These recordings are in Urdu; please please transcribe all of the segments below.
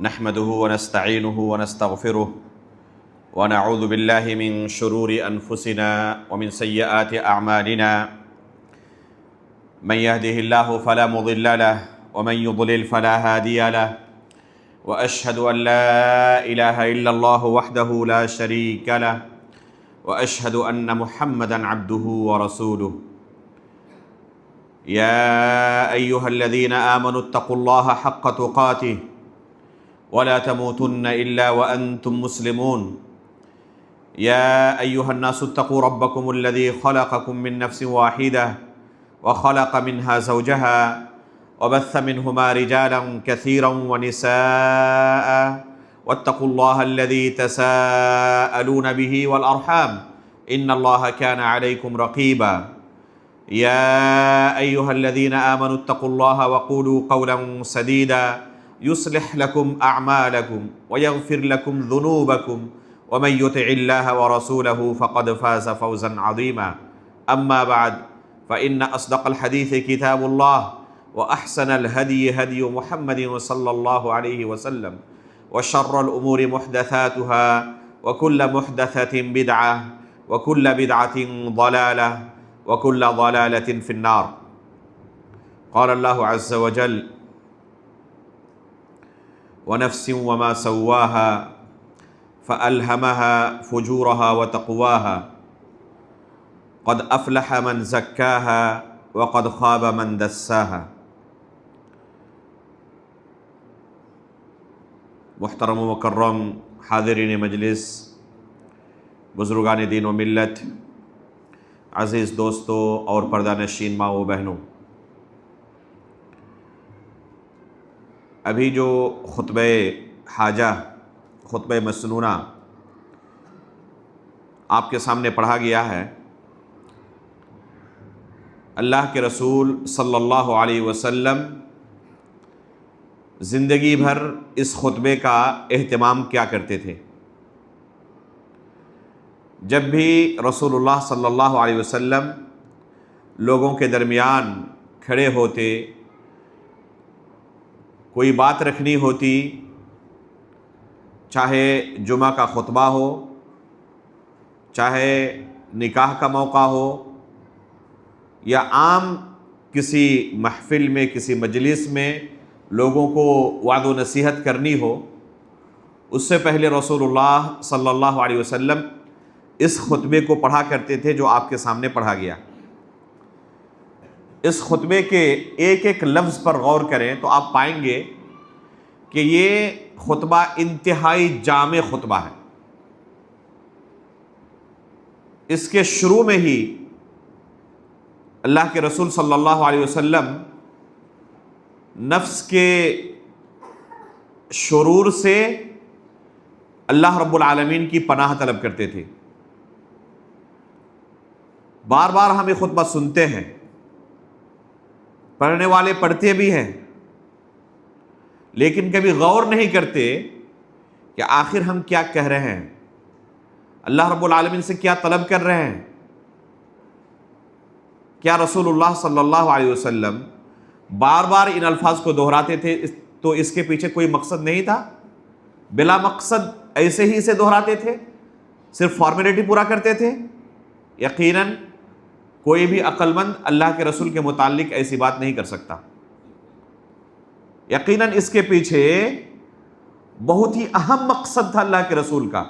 نحمده ونستعينه ونستغفره ونعوذ بالله من شرور أنفسنا ومن سيئات أعمالنا من يهده الله فلا مضل له ومن يضلل فلا هادي له وأشهد أن لا إله إلا الله وحده لا شريك له وأشهد أن محمدًا عبده ورسوله يا أيها الذين آمنوا اتقوا الله حق تقاته ولا تموتن إلا وأنتم مسلمون يا أيها الناس اتقوا ربكم الذي خلقكم من نفس واحدة وخلق منها زوجها وبث منهما رجالا كثيرا ونساء واتقوا الله الذي تساءلون به والأرحام إن الله كان عليكم رقيبا يا أيها الذين آمنوا اتقوا الله وقولوا قولا سديدا يصلح لكم أعمالكم ويغفر لكم ذنوبكم ومن يطع الله ورسوله فقد فاز فوزا عظيما أما بعد فإن أصدق الحديث كتاب الله وأحسن الهدي هدي محمد صلى الله عليه وسلم وشر الأمور محدثاتها وكل محدثة بدعة وكل بدعة ضلالة وكل ضلالة في النار قال الله عز وجل ونفس وما سواها فألهمها فجورها وتقواها قد أفلح من زكاها وقد خاب من دساها۔ محترم و مکرم حاضرین مجلس، بزرگان دین و ملت، عزیز دوستو اور پردہ نشین ماں و بہنوں، ابھی جو خطبہ حاجہ، خطبہ مسنونہ آپ کے سامنے پڑھا گیا ہے، اللہ کے رسول صلی اللہ علیہ وسلم زندگی بھر اس خطبے کا اہتمام کیا کرتے تھے۔ جب بھی رسول اللہ صلی اللہ علیہ وسلم لوگوں کے درمیان کھڑے ہوتے، کوئی بات رکھنی ہوتی، چاہے جمعہ کا خطبہ ہو، چاہے نکاح کا موقع ہو، یا عام کسی محفل میں، کسی مجلس میں لوگوں کو وعظ و نصیحت کرنی ہو، اس سے پہلے رسول اللہ صلی اللہ علیہ وسلم اس خطبے کو پڑھا کرتے تھے جو آپ کے سامنے پڑھا گیا۔ اس خطبے کے ایک ایک لفظ پر غور کریں تو آپ پائیں گے کہ یہ خطبہ انتہائی جامع خطبہ ہے۔ اس کے شروع میں ہی اللہ کے رسول صلی اللہ علیہ وسلم نفس کے شرور سے اللہ رب العالمین کی پناہ طلب کرتے تھے۔ بار بار ہم یہ خطبہ سنتے ہیں، پڑھنے والے پڑھتے بھی ہیں، لیکن کبھی غور نہیں کرتے کہ آخر ہم کیا کہہ رہے ہیں، اللہ رب العالمین سے کیا طلب کر رہے ہیں۔ کیا رسول اللہ صلی اللہ علیہ وسلم بار بار ان الفاظ کو دہراتے تھے تو اس کے پیچھے کوئی مقصد نہیں تھا؟ بلا مقصد ایسے ہی اسے دہراتے تھے، صرف فارمیلٹی پورا کرتے تھے؟ یقیناً کوئی بھی عقل مند اللہ کے رسول کے متعلق ایسی بات نہیں کر سکتا۔ یقیناً اس کے پیچھے بہت ہی اہم مقصد تھا اللہ کے رسول کا۔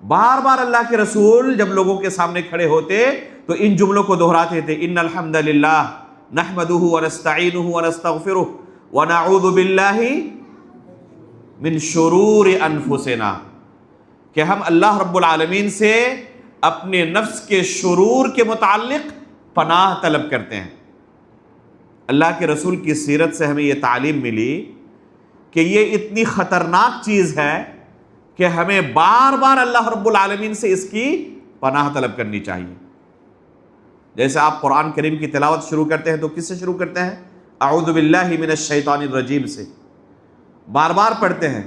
بار بار اللہ کے رسول جب لوگوں کے سامنے کھڑے ہوتے تو ان جملوں کو دہراتے تھے، ان الحمد للہ نحمدہ ونستعینہ ونستغفرہ ونعوذ باللہ من شرور انفسنا، کہ ہم اللہ رب العالمین سے اپنے نفس کے شرور کے متعلق پناہ طلب کرتے ہیں۔ اللہ کے رسول کی سیرت سے ہمیں یہ تعلیم ملی کہ یہ اتنی خطرناک چیز ہے کہ ہمیں بار بار اللہ رب العالمین سے اس کی پناہ طلب کرنی چاہیے۔ جیسے آپ قرآن کریم کی تلاوت شروع کرتے ہیں تو کس سے شروع کرتے ہیں؟ اعوذ باللہ من الشیطان الرجیم سے بار بار پڑھتے ہیں۔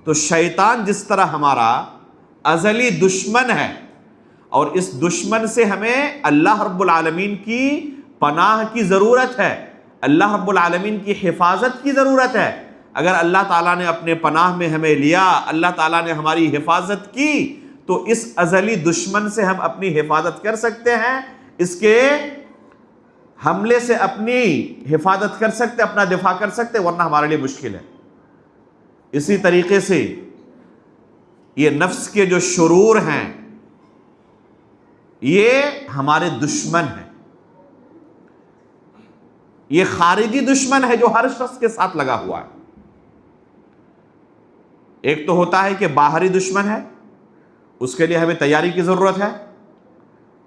تو شیطان جس طرح ہمارا ازلی دشمن ہے اور اس دشمن سے ہمیں اللہ رب العالمین کی پناہ کی ضرورت ہے، اللہ رب العالمین کی حفاظت کی ضرورت ہے، اگر اللہ تعالیٰ نے اپنے پناہ میں ہمیں لیا، اللہ تعالیٰ نے ہماری حفاظت کی، تو اس ازلی دشمن سے ہم اپنی حفاظت کر سکتے ہیں، اس کے حملے سے اپنی حفاظت کر سکتے، اپنا دفاع کر سکتے، ورنہ ہمارے لیے مشکل ہے۔ اسی طریقے سے یہ نفس کے جو شرور ہیں یہ ہمارے دشمن ہیں، یہ خارجی دشمن ہے جو ہر شخص کے ساتھ لگا ہوا ہے۔ ایک تو ہوتا ہے کہ باہری دشمن ہے، اس کے لیے ہمیں تیاری کی ضرورت ہے،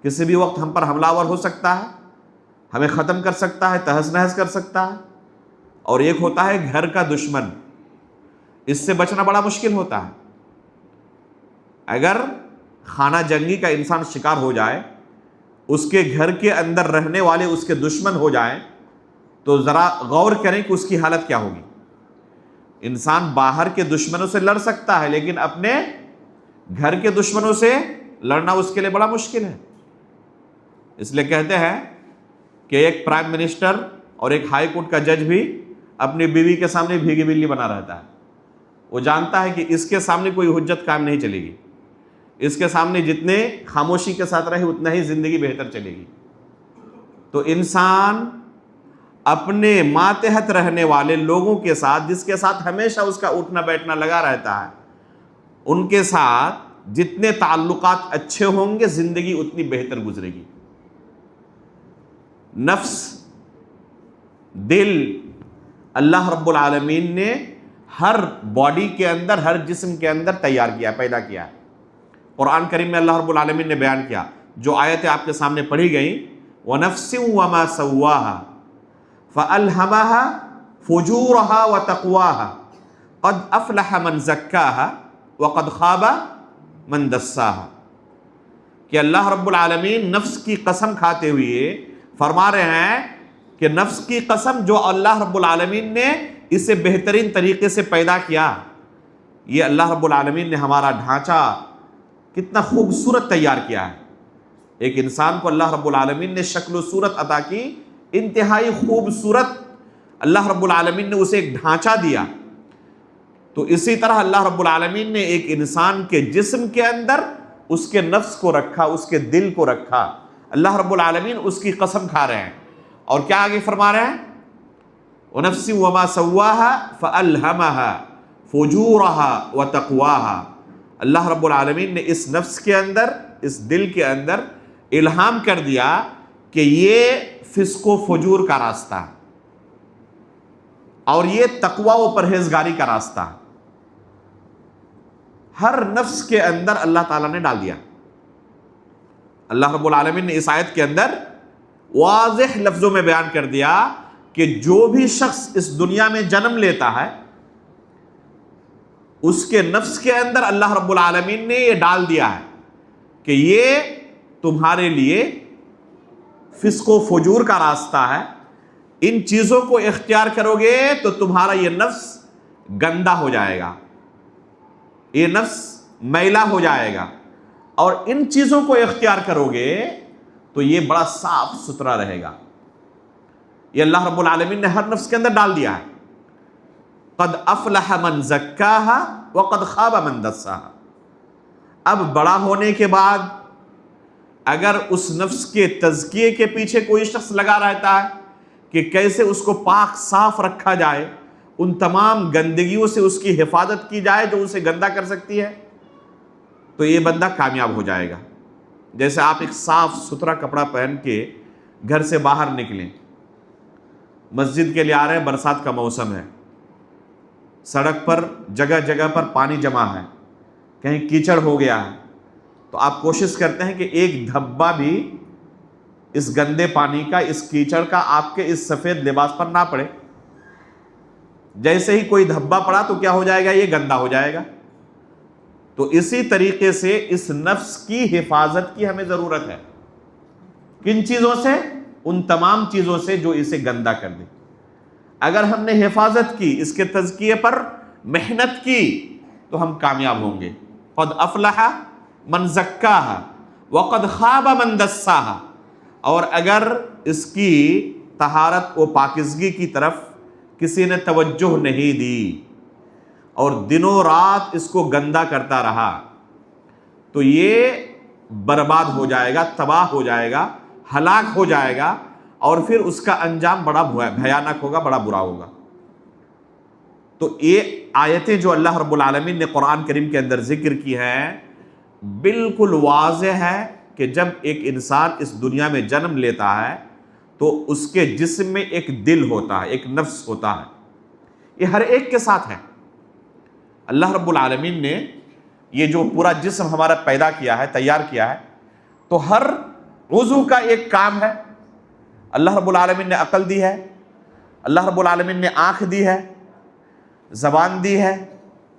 کسی بھی وقت ہم پر حملہ آور ہو سکتا ہے، ہمیں ختم کر سکتا ہے، تہس نہس کر سکتا ہے۔ اور ایک ہوتا ہے گھر کا دشمن، اس سے بچنا بڑا مشکل ہوتا ہے۔ اگر خانہ جنگی کا انسان شکار ہو جائے، اس کے گھر کے اندر رہنے والے اس کے دشمن ہو جائیں، تو ذرا غور کریں کہ اس کی حالت کیا ہوگی۔ انسان باہر کے دشمنوں سے لڑ سکتا ہے، لیکن اپنے گھر کے دشمنوں سے لڑنا اس کے لیے بڑا مشکل ہے۔ اس لیے کہتے ہیں کہ ایک پرائم منسٹر اور ایک ہائی کورٹ کا جج بھی اپنی بیوی کے سامنے بھیگی بلی بنا رہتا ہے۔ وہ جانتا ہے کہ اس کے سامنے کوئی حجت قائم نہیں چلے گی، اس کے سامنے جتنے خاموشی کے ساتھ رہے اتنا ہی زندگی بہتر چلے گی۔ تو انسان اپنے ماتحت رہنے والے لوگوں کے ساتھ، جس کے ساتھ ہمیشہ اس کا اٹھنا بیٹھنا لگا رہتا ہے، ان کے ساتھ جتنے تعلقات اچھے ہوں گے زندگی اتنی بہتر گزرے گی۔ نفس، دل، اللہ رب العالمین نے ہر باڈی کے اندر، ہر جسم کے اندر تیار کیا، پیدا کیا ہے۔ قرآن کریم میں اللہ رب العالمین نے بیان کیا، جو آیتیں آپ کے سامنے پڑھی گئیں، وَنَفْسٍ وَمَا سَوَّاهَا فَأَلْهَمَهَا فُجُورَهَا وَتَقْوَاهَا قَدْ أَفْلَحَ مَنْ زَكَّاهَا وَقَدْ خَابَ مَنْ دَسَّاهَا۔ کہ اللہ رب العالمین نفس کی قسم کھاتے ہوئے فرما رہے ہیں کہ نفس کی قسم، جو اللہ رب العالمین نے اسے بہترین طریقے سے پیدا کیا، یہ اللہ رب العالمین نے ہمارا ڈھانچہ کتنا خوبصورت تیار کیا ہے۔ ایک انسان کو اللہ رب العالمین نے شکل و صورت عطا کی، انتہائی خوبصورت اللہ رب العالمین نے اسے ایک ڈھانچہ دیا۔ تو اسی طرح اللہ رب العالمین نے ایک انسان کے جسم کے اندر اس کے نفس کو رکھا، اس کے دل کو رکھا۔ اللہ رب العالمین اس کی قسم کھا رہے ہیں، اور کیا آگے فرما رہے ہیں؟ وَنَفْسٍ وَمَا سَوَّاهَا فَأَلْهَمَهَا فُجُورَهَا وَتَقْوَاهَا۔ اللہ رب العالمین نے اس نفس کے اندر، اس دل کے اندر الہام کر دیا کہ یہ فسق و فجور کا راستہ ہے، اور یہ تقوی و پرہیزگاری کا راستہ ہے۔ ہر نفس کے اندر اللہ تعالیٰ نے ڈال دیا۔ اللہ رب العالمین نے اس آیت کے اندر واضح لفظوں میں بیان کر دیا کہ جو بھی شخص اس دنیا میں جنم لیتا ہے، اس کے نفس کے اندر اللہ رب العالمین نے یہ ڈال دیا ہے کہ یہ تمہارے لیے فسق و فجور کا راستہ ہے، ان چیزوں کو اختیار کرو گے تو تمہارا یہ نفس گندا ہو جائے گا، یہ نفس میلا ہو جائے گا، اور ان چیزوں کو اختیار کرو گے تو یہ بڑا صاف ستھرا رہے گا۔ یہ اللہ رب العالمین نے ہر نفس کے اندر ڈال دیا ہے۔ قد افلح من زکاها وقد خاب من دساها۔ اب بڑا ہونے کے بعد اگر اس نفس کے تزکیے کے پیچھے کوئی شخص لگا رہتا ہے کہ کیسے اس کو پاک صاف رکھا جائے، ان تمام گندگیوں سے اس کی حفاظت کی جائے جو اسے گندا کر سکتی ہے، تو یہ بندہ کامیاب ہو جائے گا۔ جیسے آپ ایک صاف ستھرا کپڑا پہن کے گھر سے باہر نکلیں، مسجد کے لیے آ رہے ہیں، برسات کا موسم ہے، سڑک پر جگہ جگہ پر پانی جمع ہے، کہیں کیچڑ ہو گیا ہے، تو آپ کوشش کرتے ہیں کہ ایک دھبا بھی اس گندے پانی کا، اس کیچڑ کا آپ کے اس سفید لباس پر نہ پڑے۔ جیسے ہی کوئی دھبا پڑا تو کیا ہو جائے گا؟ یہ گندا ہو جائے گا۔ تو اسی طریقے سے اس نفس کی حفاظت کی ہمیں ضرورت ہے۔ کن چیزوں سے؟ ان تمام چیزوں سے جو اسے گندا کر دے۔ اگر ہم نے حفاظت کی، اس کے تزکیے پر محنت کی، تو ہم کامیاب ہوں گے۔ قد افلح من زکاها وقد خاب من دساها۔ اور اگر اس کی طہارت و پاکیزگی کی طرف کسی نے توجہ نہیں دی اور دنوں رات اس کو گندا کرتا رہا تو یہ برباد ہو جائے گا، تباہ ہو جائے گا، ہلاک ہو جائے گا، اور پھر اس کا انجام بڑا بھیانک ہوگا، بڑا برا ہوگا۔ تو یہ آیتیں جو اللہ رب العالمین نے قرآن کریم کے اندر ذکر کی ہیں، بالکل واضح ہے کہ جب ایک انسان اس دنیا میں جنم لیتا ہے تو اس کے جسم میں ایک دل ہوتا ہے، ایک نفس ہوتا ہے، یہ ہر ایک کے ساتھ ہے۔ اللہ رب العالمین نے یہ جو پورا جسم ہمارا پیدا کیا ہے، تیار کیا ہے، تو ہر عضو کا ایک کام ہے۔ اللہ رب العالمین نے عقل دی ہے، اللہ رب العالمین نے آنکھ دی ہے، زبان دی ہے،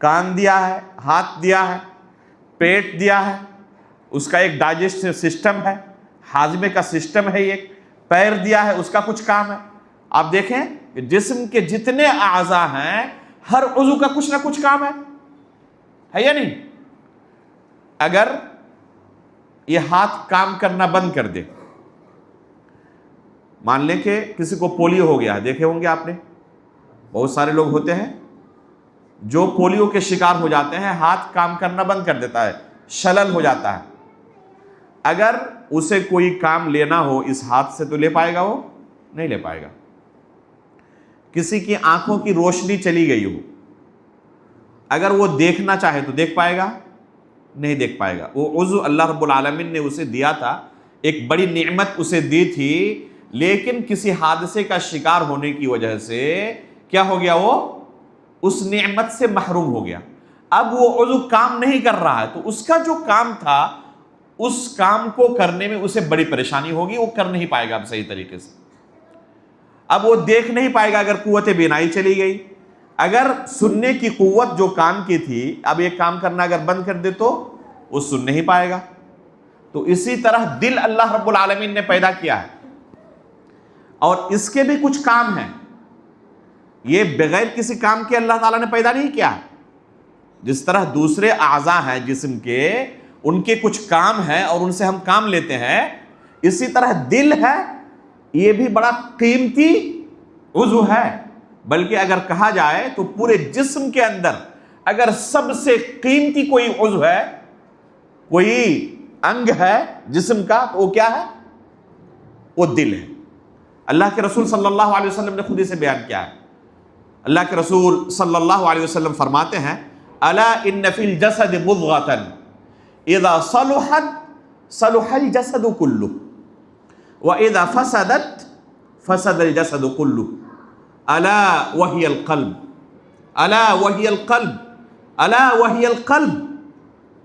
کان دیا ہے، ہاتھ دیا ہے، پیٹ دیا ہے، اس کا ایک ڈائجسٹو سسٹم ہے، ہاضمے کا سسٹم ہے، ایک پیر دیا ہے، اس کا کچھ کام ہے۔ آپ دیکھیں کہ جسم کے جتنے اعضاء ہیں ہر عضو کا کچھ نہ کچھ کام ہے یا نہیں؟ اگر یہ ہاتھ کام کرنا بند کر دے، مان لیں کہ کسی کو پولیو ہو گیا، دیکھے ہوں گے آپ نے، بہت سارے لوگ ہوتے ہیں جو پولیو کے شکار ہو جاتے ہیں، ہاتھ کام کرنا بند کر دیتا ہے، شلل ہو جاتا ہے۔ اگر اسے کوئی کام لینا ہو اس ہاتھ سے تو لے پائے گا؟ وہ نہیں لے پائے گا۔ کسی کی آنکھوں کی روشنی چلی گئی ہو، اگر وہ دیکھنا چاہے تو دیکھ پائے گا؟ نہیں دیکھ پائے گا۔ وہ عضو اللہ رب العالمین نے اسے دیا تھا، ایک بڑی نعمت اسے دی تھی، لیکن کسی حادثے کا شکار ہونے کی وجہ سے کیا ہو گیا؟ وہ اس نعمت سے محروم ہو گیا۔ اب وہ عضو کام نہیں کر رہا ہے، تو اس کا جو کام تھا اس کام کو کرنے میں اسے بڑی پریشانی ہوگی، وہ کر نہیں پائے گا اب صحیح طریقے سے۔ اب وہ دیکھ نہیں پائے گا اگر قوت بینائی چلی گئی، اگر سننے کی قوت جو کان کی تھی اب یہ کام کرنا اگر بند کر دے تو وہ سن نہیں پائے گا۔ تو اسی طرح دل اللہ رب العالمین نے پیدا کیا ہے اور اس کے بھی کچھ کام ہیں، یہ بغیر کسی کام کے اللہ تعالیٰ نے پیدا نہیں کیا۔ جس طرح دوسرے اعضاء ہیں جسم کے، ان کے کچھ کام ہیں اور ان سے ہم کام لیتے ہیں، اسی طرح دل ہے، یہ بھی بڑا قیمتی عضو ہے۔ بلکہ اگر کہا جائے تو پورے جسم کے اندر اگر سب سے قیمتی کوئی عضو ہے، کوئی انگ ہے جسم کا، تو وہ کیا ہے؟ وہ دل ہے۔ اللہ کے رسول صلی اللہ علیہ وسلم نے خود اسے بیان کیا ہے۔ اللہ کے رسول صلی اللہ علیہ وسلم فرماتے ہیں، الا ان فی الجسد مضغۃ اذا صلحت صلح الجسد كله واذا فسدت فسد الجسد كله الا وهي القلب الا وهي القلب الا وهي القلب۔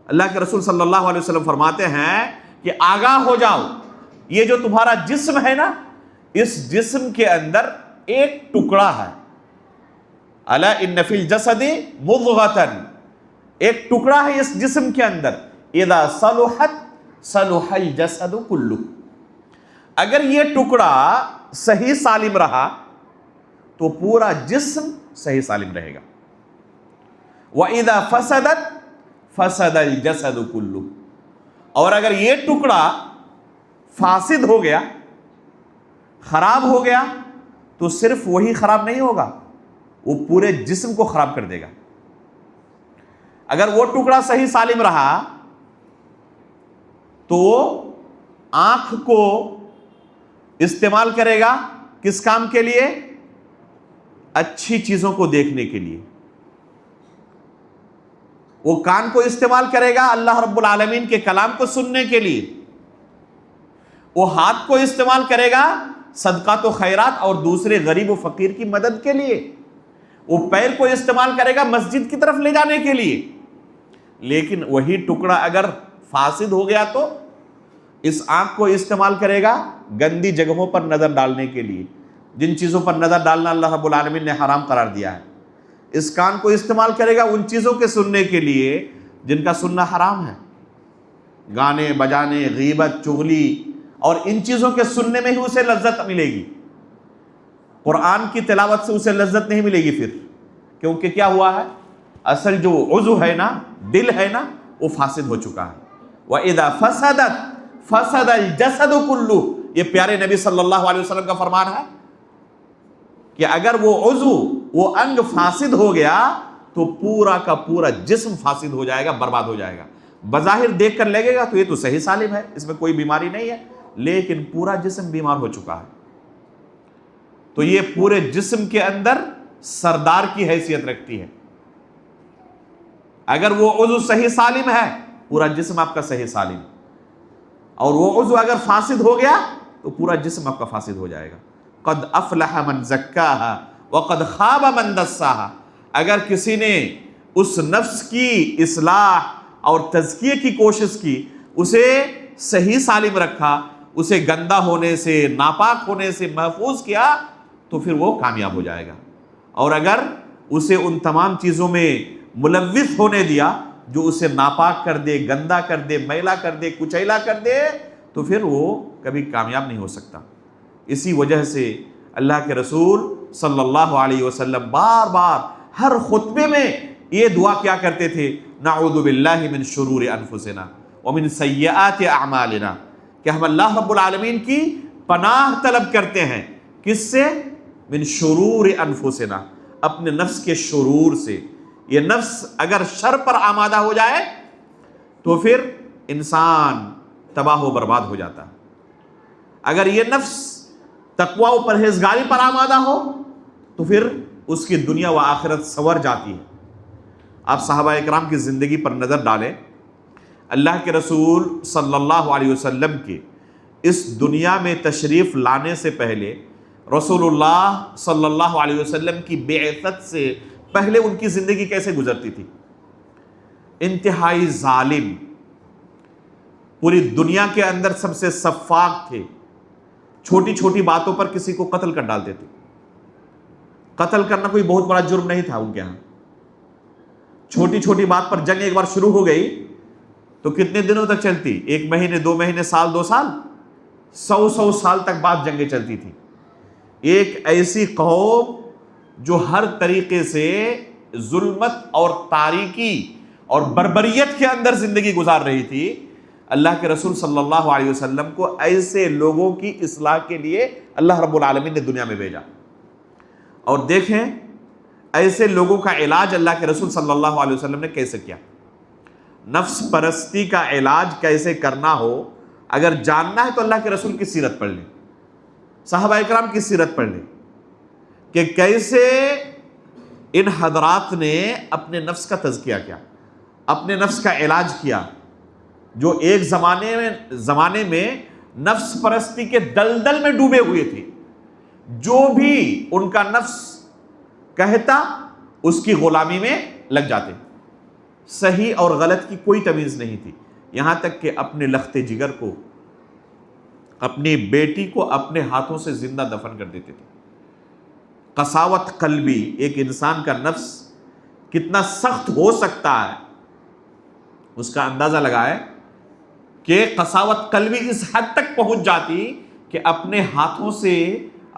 اللہ کے رسول صلی اللہ علیہ وسلم فرماتے ہیں کہ آگاہ ہو جاؤ، یہ جو تمہارا جسم ہے نا، اس جسم کے اندر ایک ٹکڑا ہے۔ الا ان فی الجسد مضغۃ، ایک ٹکڑا ہے اس جسم کے اندر، اذا صلحت صلح الجسد كله، اگر یہ ٹکڑا صحیح سالم رہا تو پورا جسم صحیح سالم رہے گا۔ واذا فسدت فسد الجسد كله، اور اگر یہ ٹکڑا فاسد ہو گیا، خراب ہو گیا، تو صرف وہی خراب نہیں ہوگا، وہ پورے جسم کو خراب کر دے گا۔ اگر وہ ٹکڑا صحیح سالم رہا تو وہ آنکھ کو استعمال کرے گا کس کام کے لیے؟ اچھی چیزوں کو دیکھنے کے لیے۔ وہ کان کو استعمال کرے گا اللہ رب العالمین کے کلام کو سننے کے لیے۔ وہ ہاتھ کو استعمال کرے گا صدقات و خیرات اور دوسرے غریب و فقیر کی مدد کے لیے۔ وہ پیر کو استعمال کرے گا مسجد کی طرف لے جانے کے لیے۔ لیکن وہی ٹکڑا اگر فاسد ہو گیا تو اس آنکھ کو استعمال کرے گا گندی جگہوں پر نظر ڈالنے کے لیے، جن چیزوں پر نظر ڈالنا اللہ رب العالمین نے حرام قرار دیا ہے۔ اس کان کو استعمال کرے گا ان چیزوں کے سننے کے لیے جن کا سننا حرام ہے، گانے بجانے، غیبت، چغلی، اور ان چیزوں کے سننے میں ہی اسے لذت ملے گی۔ قرآن کی تلاوت سے اسے لذت نہیں ملے گی پھر، کیونکہ کیا ہوا ہے؟ اصل جو عضو ہے نا، دل ہے نا، وہ فاسد ہو چکا ہے۔ وَإِذَا فَسَدَتْ فَسَدَ الْجَسَدُ كُلُّهُ، یہ پیارے نبی صلی اللہ علیہ وسلم کا فرمان ہے۔ کہ اگر وہ عضو، وہ انگ فاسد ہو گیا تو پورا کا پورا جسم فاسد ہو جائے گا، برباد ہو جائے گا۔ بظاہر دیکھ کر لگے گا تو یہ تو صحیح سالم ہے، اس میں کوئی بیماری نہیں ہے، لیکن پورا جسم بیمار ہو چکا ہے۔ تو یہ پورے جسم کے اندر سردار کی حیثیت رکھتی ہے۔ اگر وہ عضو صحیح سالم ہے، پورا جسم آپ کا صحیح سالم، اور وہ عضو اگر فاسد ہو گیا تو پورا جسم آپ کا فاسد ہو جائے گا۔ قد افلح من زکاہا وقد خاب من دساہا۔ اگر کسی نے اس نفس کی اصلاح اور تزکیے کی کوشش کی، اسے صحیح سالم رکھا، اسے گندا ہونے سے، ناپاک ہونے سے محفوظ کیا، تو پھر وہ کامیاب ہو جائے گا۔ اور اگر اسے ان تمام چیزوں میں ملوث ہونے دیا جو اسے ناپاک کر دے، گندا کر دے، میلا کر دے، کچیلا کر دے، تو پھر وہ کبھی کامیاب نہیں ہو سکتا۔ اسی وجہ سے اللہ کے رسول صلی اللہ علیہ وسلم بار بار ہر خطبے میں یہ دعا کیا کرتے تھے، نعوذ باللہ من شرور انفسنا ومن سیئات اعمالنا، کہ ہم اللہ رب العالمین کی پناہ طلب کرتے ہیں، کس سے؟ من شرور انفسنا، اپنے نفس کے شرور سے۔ یہ نفس اگر شر پر آمادہ ہو جائے تو پھر انسان تباہ و برباد ہو جاتا ہے۔ اگر یہ نفس تقوی و پرہیزگاری پر آمادہ ہو تو پھر اس کی دنیا و آخرت سنور جاتی ہے۔ آپ صحابہ اکرام کی زندگی پر نظر ڈالیں، اللہ کے رسول صلی اللہ علیہ وسلم کے اس دنیا میں تشریف لانے سے پہلے، رسول اللہ صلی اللہ علیہ وسلم کی بعثت سے پہلے ان کی زندگی کیسے گزرتی تھی؟ انتہائی ظالم، پوری دنیا کے اندر سب سے سفاک تھے، چھوٹی چھوٹی باتوں پر کسی کو قتل کر ڈالتے تھے۔ قتل کرنا کوئی بہت بڑا جرم نہیں تھا ان کے ہاں۔ چھوٹی چھوٹی بات پر جنگ ایک بار شروع ہو گئی تو کتنے دنوں تک چلتی؟ 1 مہینے، 2 مہینے، سال، 2 سال، 100 سال تک بعد جنگیں چلتی تھی۔ ایک ایسی قوم جو ہر طریقے سے ظلمت اور تاریکی اور بربریت کے اندر زندگی گزار رہی تھی، اللہ کے رسول صلی اللہ علیہ وسلم کو ایسے لوگوں کی اصلاح کے لیے اللہ رب العالمین نے دنیا میں بھیجا۔ اور دیکھیں ایسے لوگوں کا علاج اللہ کے رسول صلی اللہ علیہ وسلم نے کیسے کیا۔ نفس پرستی کا علاج کیسے کرنا ہو، اگر جاننا ہے تو اللہ کے رسول کی سیرت پڑھ لیں، صحابہ اکرام کی سیرت پڑھ لیں کہ کیسے ان حضرات نے اپنے نفس کا تزکیہ کیا، اپنے نفس کا علاج کیا، جو ایک زمانے میں نفس پرستی کے دلدل میں ڈوبے ہوئے تھے۔ جو بھی ان کا نفس کہتا اس کی غلامی میں لگ جاتے، صحیح اور غلط کی کوئی تمیز نہیں تھی، یہاں تک کہ اپنے لخت جگر کو، اپنی بیٹی کو اپنے ہاتھوں سے زندہ دفن کر دیتے تھے۔ قساوت قلبی، ایک انسان کا نفس کتنا سخت ہو سکتا ہے اس کا اندازہ لگائے کہ قساوت قلبی اس حد تک پہنچ جاتی کہ اپنے ہاتھوں سے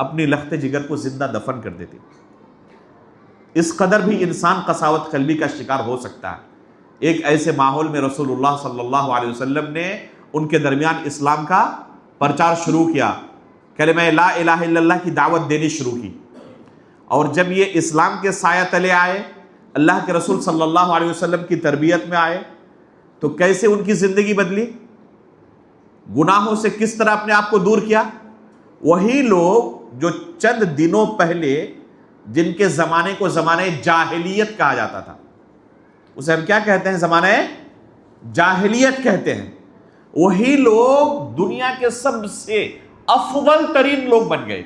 اپنی لخت جگر کو زندہ دفن کر دیتے۔ اس قدر بھی انسان قساوت قلبی کا شکار ہو سکتا ہے۔ ایک ایسے ماحول میں رسول اللہ صلی اللہ علیہ وسلم نے ان کے درمیان اسلام کا پرچار شروع کیا، کلمہ لا الہ الا اللہ کی دعوت دینی شروع کی۔ اور جب یہ اسلام کے سایہ تلے آئے، اللہ کے رسول صلی اللہ علیہ وسلم کی تربیت میں آئے، تو کیسے ان کی زندگی بدلی، گناہوں سے کس طرح اپنے آپ کو دور کیا۔ وہی لوگ جو چند دنوں پہلے، جن کے زمانے کو زمانہ جاہلیت کہا جاتا تھا، اسے ہم کیا کہتے ہیں؟ زمانہ جاہلیت کہتے ہیں، وہی لوگ دنیا کے سب سے افضل ترین لوگ بن گئے،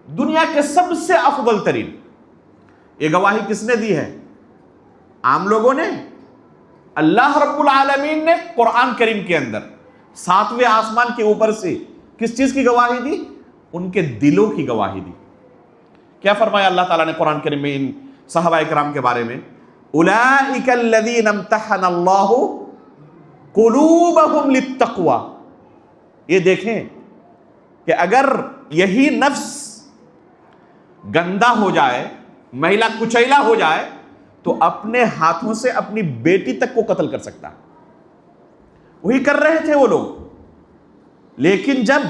دنیا کے سب سے افضل ترین۔ یہ گواہی کس نے دی ہے؟ عام لوگوں نے؟ اللہ رب العالمین نے قرآن کریم کے اندر 7ویں آسمان کے اوپر سے کس چیز کی گواہی دی؟ ان کے دلوں کی گواہی دی۔ کیا فرمایا اللہ تعالیٰ نے قرآن کریم میں ان صحابہ اکرام کے بارے میں؟ اولئک الذین امتحن اللہ قلوبہم للتقوی۔ یہ دیکھیں کہ اگر یہی نفس گندا ہو جائے، میلا کچیلا ہو جائے، تو اپنے ہاتھوں سے اپنی بیٹی تک کو قتل کر سکتا ہے۔ وہی کر رہے تھے وہ لوگ، لیکن جب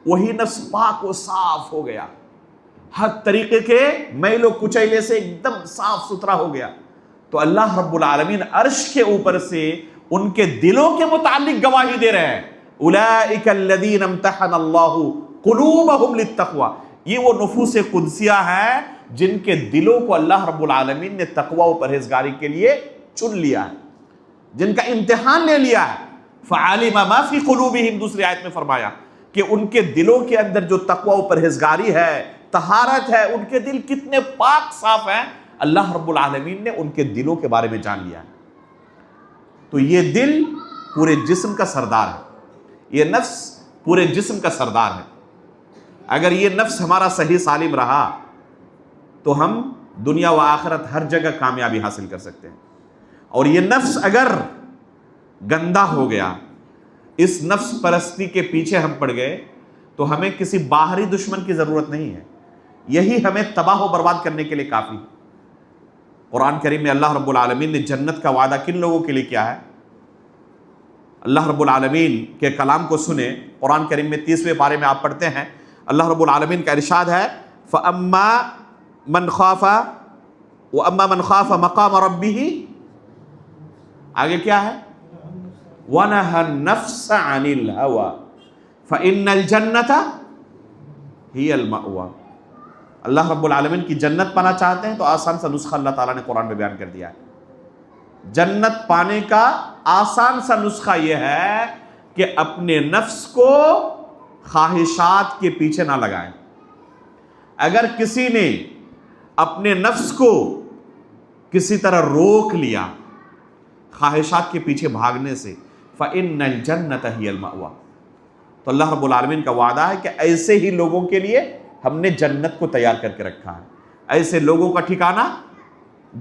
وہی نفس پاک و صاف ہو گیا، ہر طریقے کے میل و کچیلے سے ایک دم صاف ستھرا ہو گیا، تو اللہ رب العالمین عرش کے اوپر سے ان کے دلوں کے متعلق گواہی دے رہے ہیں، اولئک الذین امتحن اللہ قلوبہم للتقوی، یہ وہ نفوس قدسیہ ہیں جن کے دلوں کو اللہ رب العالمین نے تقوی و پرہیزگاری کے لیے چن لیا ہے، جن کا امتحان لے لیا ہے۔ فعلم ما فی قلوبہم، دوسری آیت میں فرمایا کہ ان کے دلوں کے اندر جو تقوی و پرہیزگاری ہے، طہارت ہے، ان کے دل کتنے پاک صاف ہیں، اللہ رب العالمین نے ان کے دلوں کے بارے میں جان لیا ہے۔ تو یہ دل پورے جسم کا سردار ہے، یہ نفس پورے جسم کا سردار ہے۔ اگر یہ نفس ہمارا صحیح سالم رہا تو ہم دنیا و آخرت ہر جگہ کامیابی حاصل کر سکتے ہیں، اور یہ نفس اگر گندا ہو گیا، اس نفس پرستی کے پیچھے ہم پڑ گئے، تو ہمیں کسی باہری دشمن کی ضرورت نہیں ہے، یہی ہمیں تباہ و برباد کرنے کے لیے کافی۔ قرآن کریم میں اللہ رب العالمین نے جنت کا وعدہ کن لوگوں کے لیے کیا ہے؟ اللہ رب العالمین کے کلام کو سنیں، قرآن کریم میں 30ویں پارے میں آپ پڑھتے ہیں، اللہ رب العالمین کا ارشاد ہے فَأَمَّا مَنْ خَافَ وَأَمَّا مَنْ خَافَ مَقَامَ رَبِّهِ، آگے کیا ہے؟ وَنَهَى النَّفْسَ عَنِ الْهَوَى فَإِنَّ الْجَنَّةَ هِيَ الْمَأْوَى۔ اللہ رب العالمین کی جنت پانا چاہتے ہیں تو آسان سا نسخہ اللہ تعالیٰ نے قرآن میں بیان کر دیا ہے۔ جنت پانے کا آسان سا نسخہ یہ ہے کہ اپنے نفس کو خواہشات کے پیچھے نہ لگائیں۔ اگر کسی نے اپنے نفس کو کسی طرح روک لیا خواہشات کے پیچھے بھاگنے سے، فَإِنَّ الْجَنَّةَ هِيَ الْمَأْوَى، تو اللہ رب العالمین کا وعدہ ہے کہ ایسے ہی لوگوں کے لیے ہم نے جنت کو تیار کر کے رکھا ہے، ایسے لوگوں کا ٹھکانہ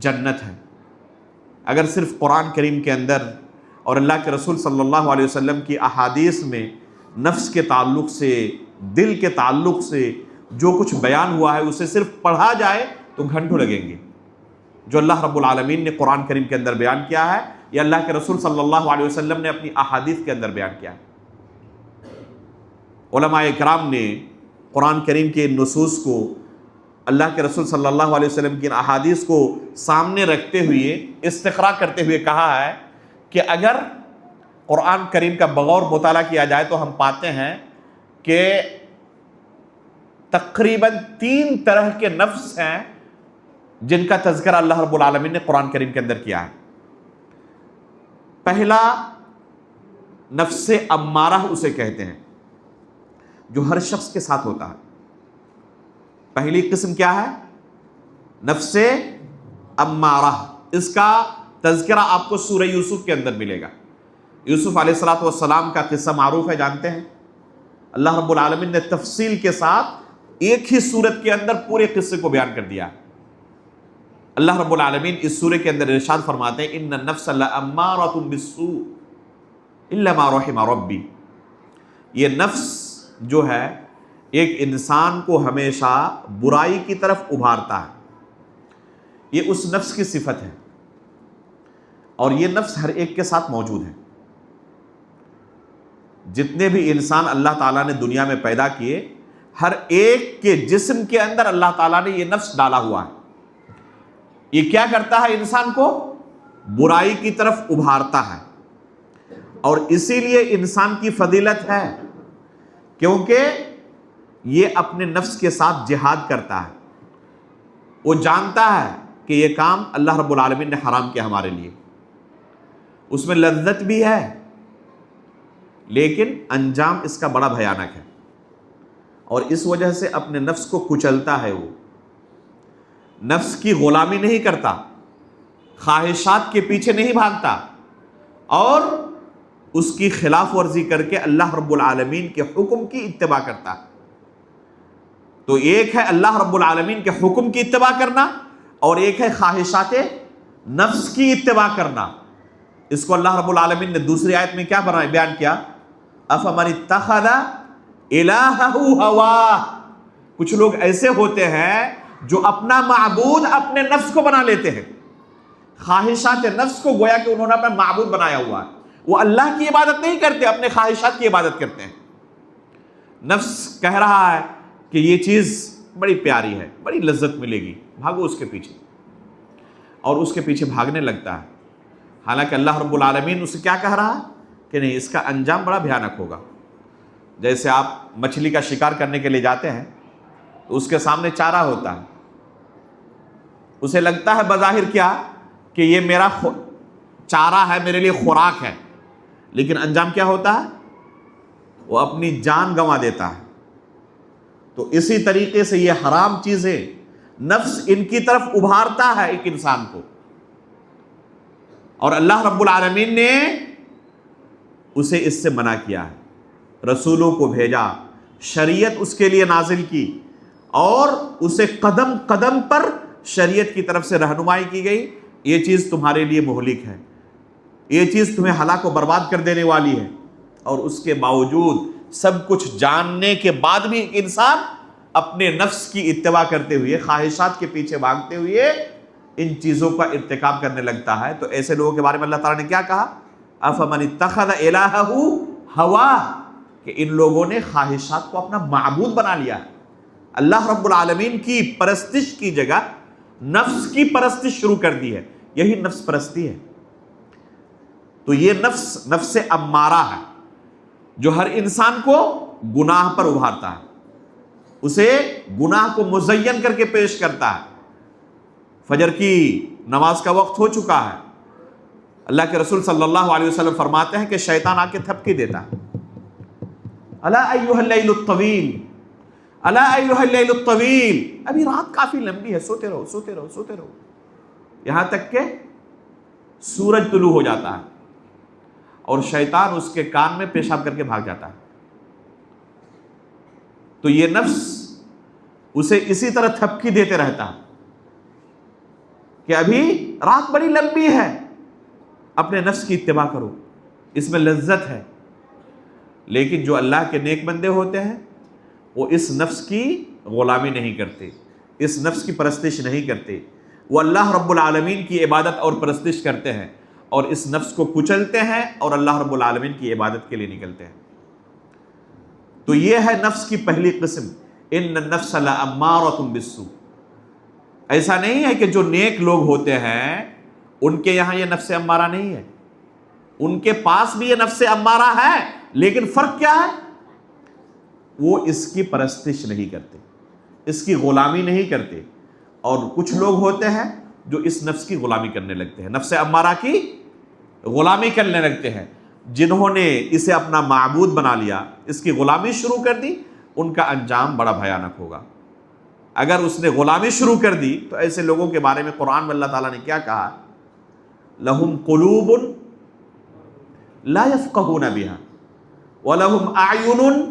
جنت ہے۔ اگر صرف قرآن کریم کے اندر اور اللہ کے رسول صلی اللہ علیہ وسلم کی احادیث میں نفس کے تعلق سے، دل کے تعلق سے جو کچھ بیان ہوا ہے اسے صرف پڑھا جائے تو گھنٹوں لگیں گے۔ جو اللہ رب العالمین نے قرآن کریم کے اندر بیان کیا ہے یا اللہ کے رسول صلی اللہ علیہ وسلم نے اپنی احادیث کے اندر بیان کیا ہے۔ علماء کرام نے قرآن کریم کے نصوص کو، اللہ کے رسول صلی اللہ علیہ وسلم کی احادیث کو سامنے رکھتے ہوئے، استقراء کرتے ہوئے کہا ہے کہ اگر قرآن کریم کا بغور مطالعہ کیا جائے تو ہم پاتے ہیں کہ تقریباً 3 طرح کے نفس ہیں جن کا تذکرہ اللہ رب العالمین نے قرآن کریم کے اندر کیا ہے۔ پہلا نفس امارہ اسے کہتے ہیں، جو ہر شخص کے ساتھ ہوتا ہے۔ پہلی قسم کیا ہے؟ نفس امارہ، اس کا تذکرہ آپ کو سورہ یوسف کے اندر ملے گا۔ یوسف علیہ السلام کا قصہ معروف ہے، جانتے ہیں۔ اللہ رب العالمین نے تفصیل کے ساتھ ایک ہی سورت کے اندر پورے قصے کو بیان کر دیا۔ اللہ رب العالمین اس سورے کے اندر ارشاد فرماتے ہیں ان النفس لامارۃ بالسوء الا ما رحم ربی، یہ نفس جو ہے ایک انسان کو ہمیشہ برائی کی طرف ابھارتا ہے، یہ اس نفس کی صفت ہے، اور یہ نفس ہر ایک کے ساتھ موجود ہے۔ جتنے بھی انسان اللہ تعالیٰ نے دنیا میں پیدا کیے، ہر ایک کے جسم کے اندر اللہ تعالیٰ نے یہ نفس ڈالا ہوا ہے۔ یہ کیا کرتا ہے؟ انسان کو برائی کی طرف ابھارتا ہے، اور اسی لیے انسان کی فضیلت ہے کیونکہ یہ اپنے نفس کے ساتھ جہاد کرتا ہے۔ وہ جانتا ہے کہ یہ کام اللہ رب العالمین نے حرام کیا ہمارے لیے، اس میں لذت بھی ہے لیکن انجام اس کا بڑا بھیانک ہے، اور اس وجہ سے اپنے نفس کو کچلتا ہے۔ وہ نفس کی غلامی نہیں کرتا، خواہشات کے پیچھے نہیں بھاگتا، اور اس کی خلاف ورزی کر کے اللہ رب العالمین کے حکم کی اتباع کرتا ہے۔ تو ایک ہے اللہ رب العالمین کے حکم کی اتباع کرنا، اور ایک ہے خواہشات نفس کی اتباع کرنا۔ اس کو اللہ رب العالمین نے دوسری آیت میں کیا بیان کیا؟ أَفَمَنِ اتَّخَذَ إِلَٰهَهُ هَوَاهُ، کچھ لوگ ایسے ہوتے ہیں جو اپنا معبود اپنے نفس کو بنا لیتے ہیں، خواہشات نفس کو گویا کہ انہوں نے اپنا معبود بنایا ہوا ہے۔ وہ اللہ کی عبادت نہیں کرتے، اپنے خواہشات کی عبادت کرتے ہیں۔ نفس کہہ رہا ہے کہ یہ چیز بڑی پیاری ہے، بڑی لذت ملے گی، بھاگو اس کے پیچھے، اور اس کے پیچھے بھاگنے لگتا ہے، حالانکہ اللہ رب العالمین اسے کیا کہہ رہا ہے کہ نہیں، اس کا انجام بڑا بھیانک ہوگا۔ جیسے آپ مچھلی کا شکار کرنے کے لیے جاتے ہیں تو اس کے سامنے چارہ ہوتا ہے، اسے لگتا ہے بظاہر کیا کہ یہ میرا چارہ ہے، میرے لیے خوراک ہے، لیکن انجام کیا ہوتا ہے؟ وہ اپنی جان گنوا دیتا ہے۔ تو اسی طریقے سے یہ حرام چیزیں نفس ان کی طرف ابھارتا ہے ایک انسان کو، اور اللہ رب العالمین نے اسے اس سے منع کیا ہے، رسولوں کو بھیجا، شریعت اس کے لیے نازل کی، اور اسے قدم قدم پر شریعت کی طرف سے رہنمائی کی گئی، یہ چیز تمہارے لیے مہلک ہے، یہ چیز تمہیں ہلاک و برباد کر دینے والی ہے۔ اور اس کے باوجود سب کچھ جاننے کے بعد بھی انسان اپنے نفس کی اتباع کرتے ہوئے، خواہشات کے پیچھے بھاگتے ہوئے ان چیزوں کا ارتکاب کرنے لگتا ہے۔ تو ایسے لوگوں کے بارے میں اللہ تعالیٰ نے کیا کہا؟ افمن اتخذ الہہ ہواہ، کہ ان لوگوں نے خواہشات کو اپنا معبود بنا لیا ہے، اللہ رب العالمین کی پرستش کی جگہ نفس کی پرستش شروع کر دی ہے، یہی نفس پرستی ہے۔ تو یہ نفس امارہ ہے جو ہر انسان کو گناہ پر ابھارتا ہے، اسے گناہ کو مزین کر کے پیش کرتا ہے۔ فجر کی نماز کا وقت ہو چکا ہے، اللہ کے رسول صلی اللہ علیہ وسلم فرماتے ہیں کہ شیطان آ کے تھپکی دیتا ہے، الا ایھا اللیل الطویل، الا ایھا اللیل الطویل، ابھی رات کافی لمبی ہے، سوتے رہو سوتے رہو سوتے رہو، یہاں تک کہ سورج طلوع ہو جاتا ہے اور شیطان اس کے کان میں پیشاب کر کے بھاگ جاتا ہے۔ تو یہ نفس اسے اسی طرح تھپکی دیتے رہتا ہے کہ ابھی رات بڑی لمبی ہے، اپنے نفس کی اتباع کرو، اس میں لذت ہے۔ لیکن جو اللہ کے نیک بندے ہوتے ہیں وہ اس نفس کی غلامی نہیں کرتے، اس نفس کی پرستش نہیں کرتے، وہ اللہ رب العالمین کی عبادت اور پرستش کرتے ہیں، اور اس نفس کو کچلتے ہیں اور اللہ رب العالمین کی عبادت کے لیے نکلتے ہیں۔ تو یہ ہے نفس کی پہلی قسم، ان النفس لامارۃ بالسوء۔ ایسا نہیں ہے کہ جو نیک لوگ ہوتے ہیں ان کے یہاں یہ نفس امارہ نہیں ہے، ان کے پاس بھی یہ نفس امارہ ہے، لیکن فرق کیا ہے؟ وہ اس کی پرستش نہیں کرتے، اس کی غلامی نہیں کرتے۔ اور کچھ لوگ ہوتے ہیں جو اس نفس کی غلامی کرنے لگتے ہیں، نفس امارہ کی غلامی کرنے لگتے ہیں۔ جنہوں نے اسے اپنا معبود بنا لیا، اس کی غلامی شروع کر دی، ان کا انجام بڑا بھیانک ہوگا۔ اگر اس نے غلامی شروع کر دی تو ایسے لوگوں کے بارے میں قرآن میں اللہ تعالیٰ نے کیا کہا؟ لہم قلوب لا یفقہون بہا ولہم اعین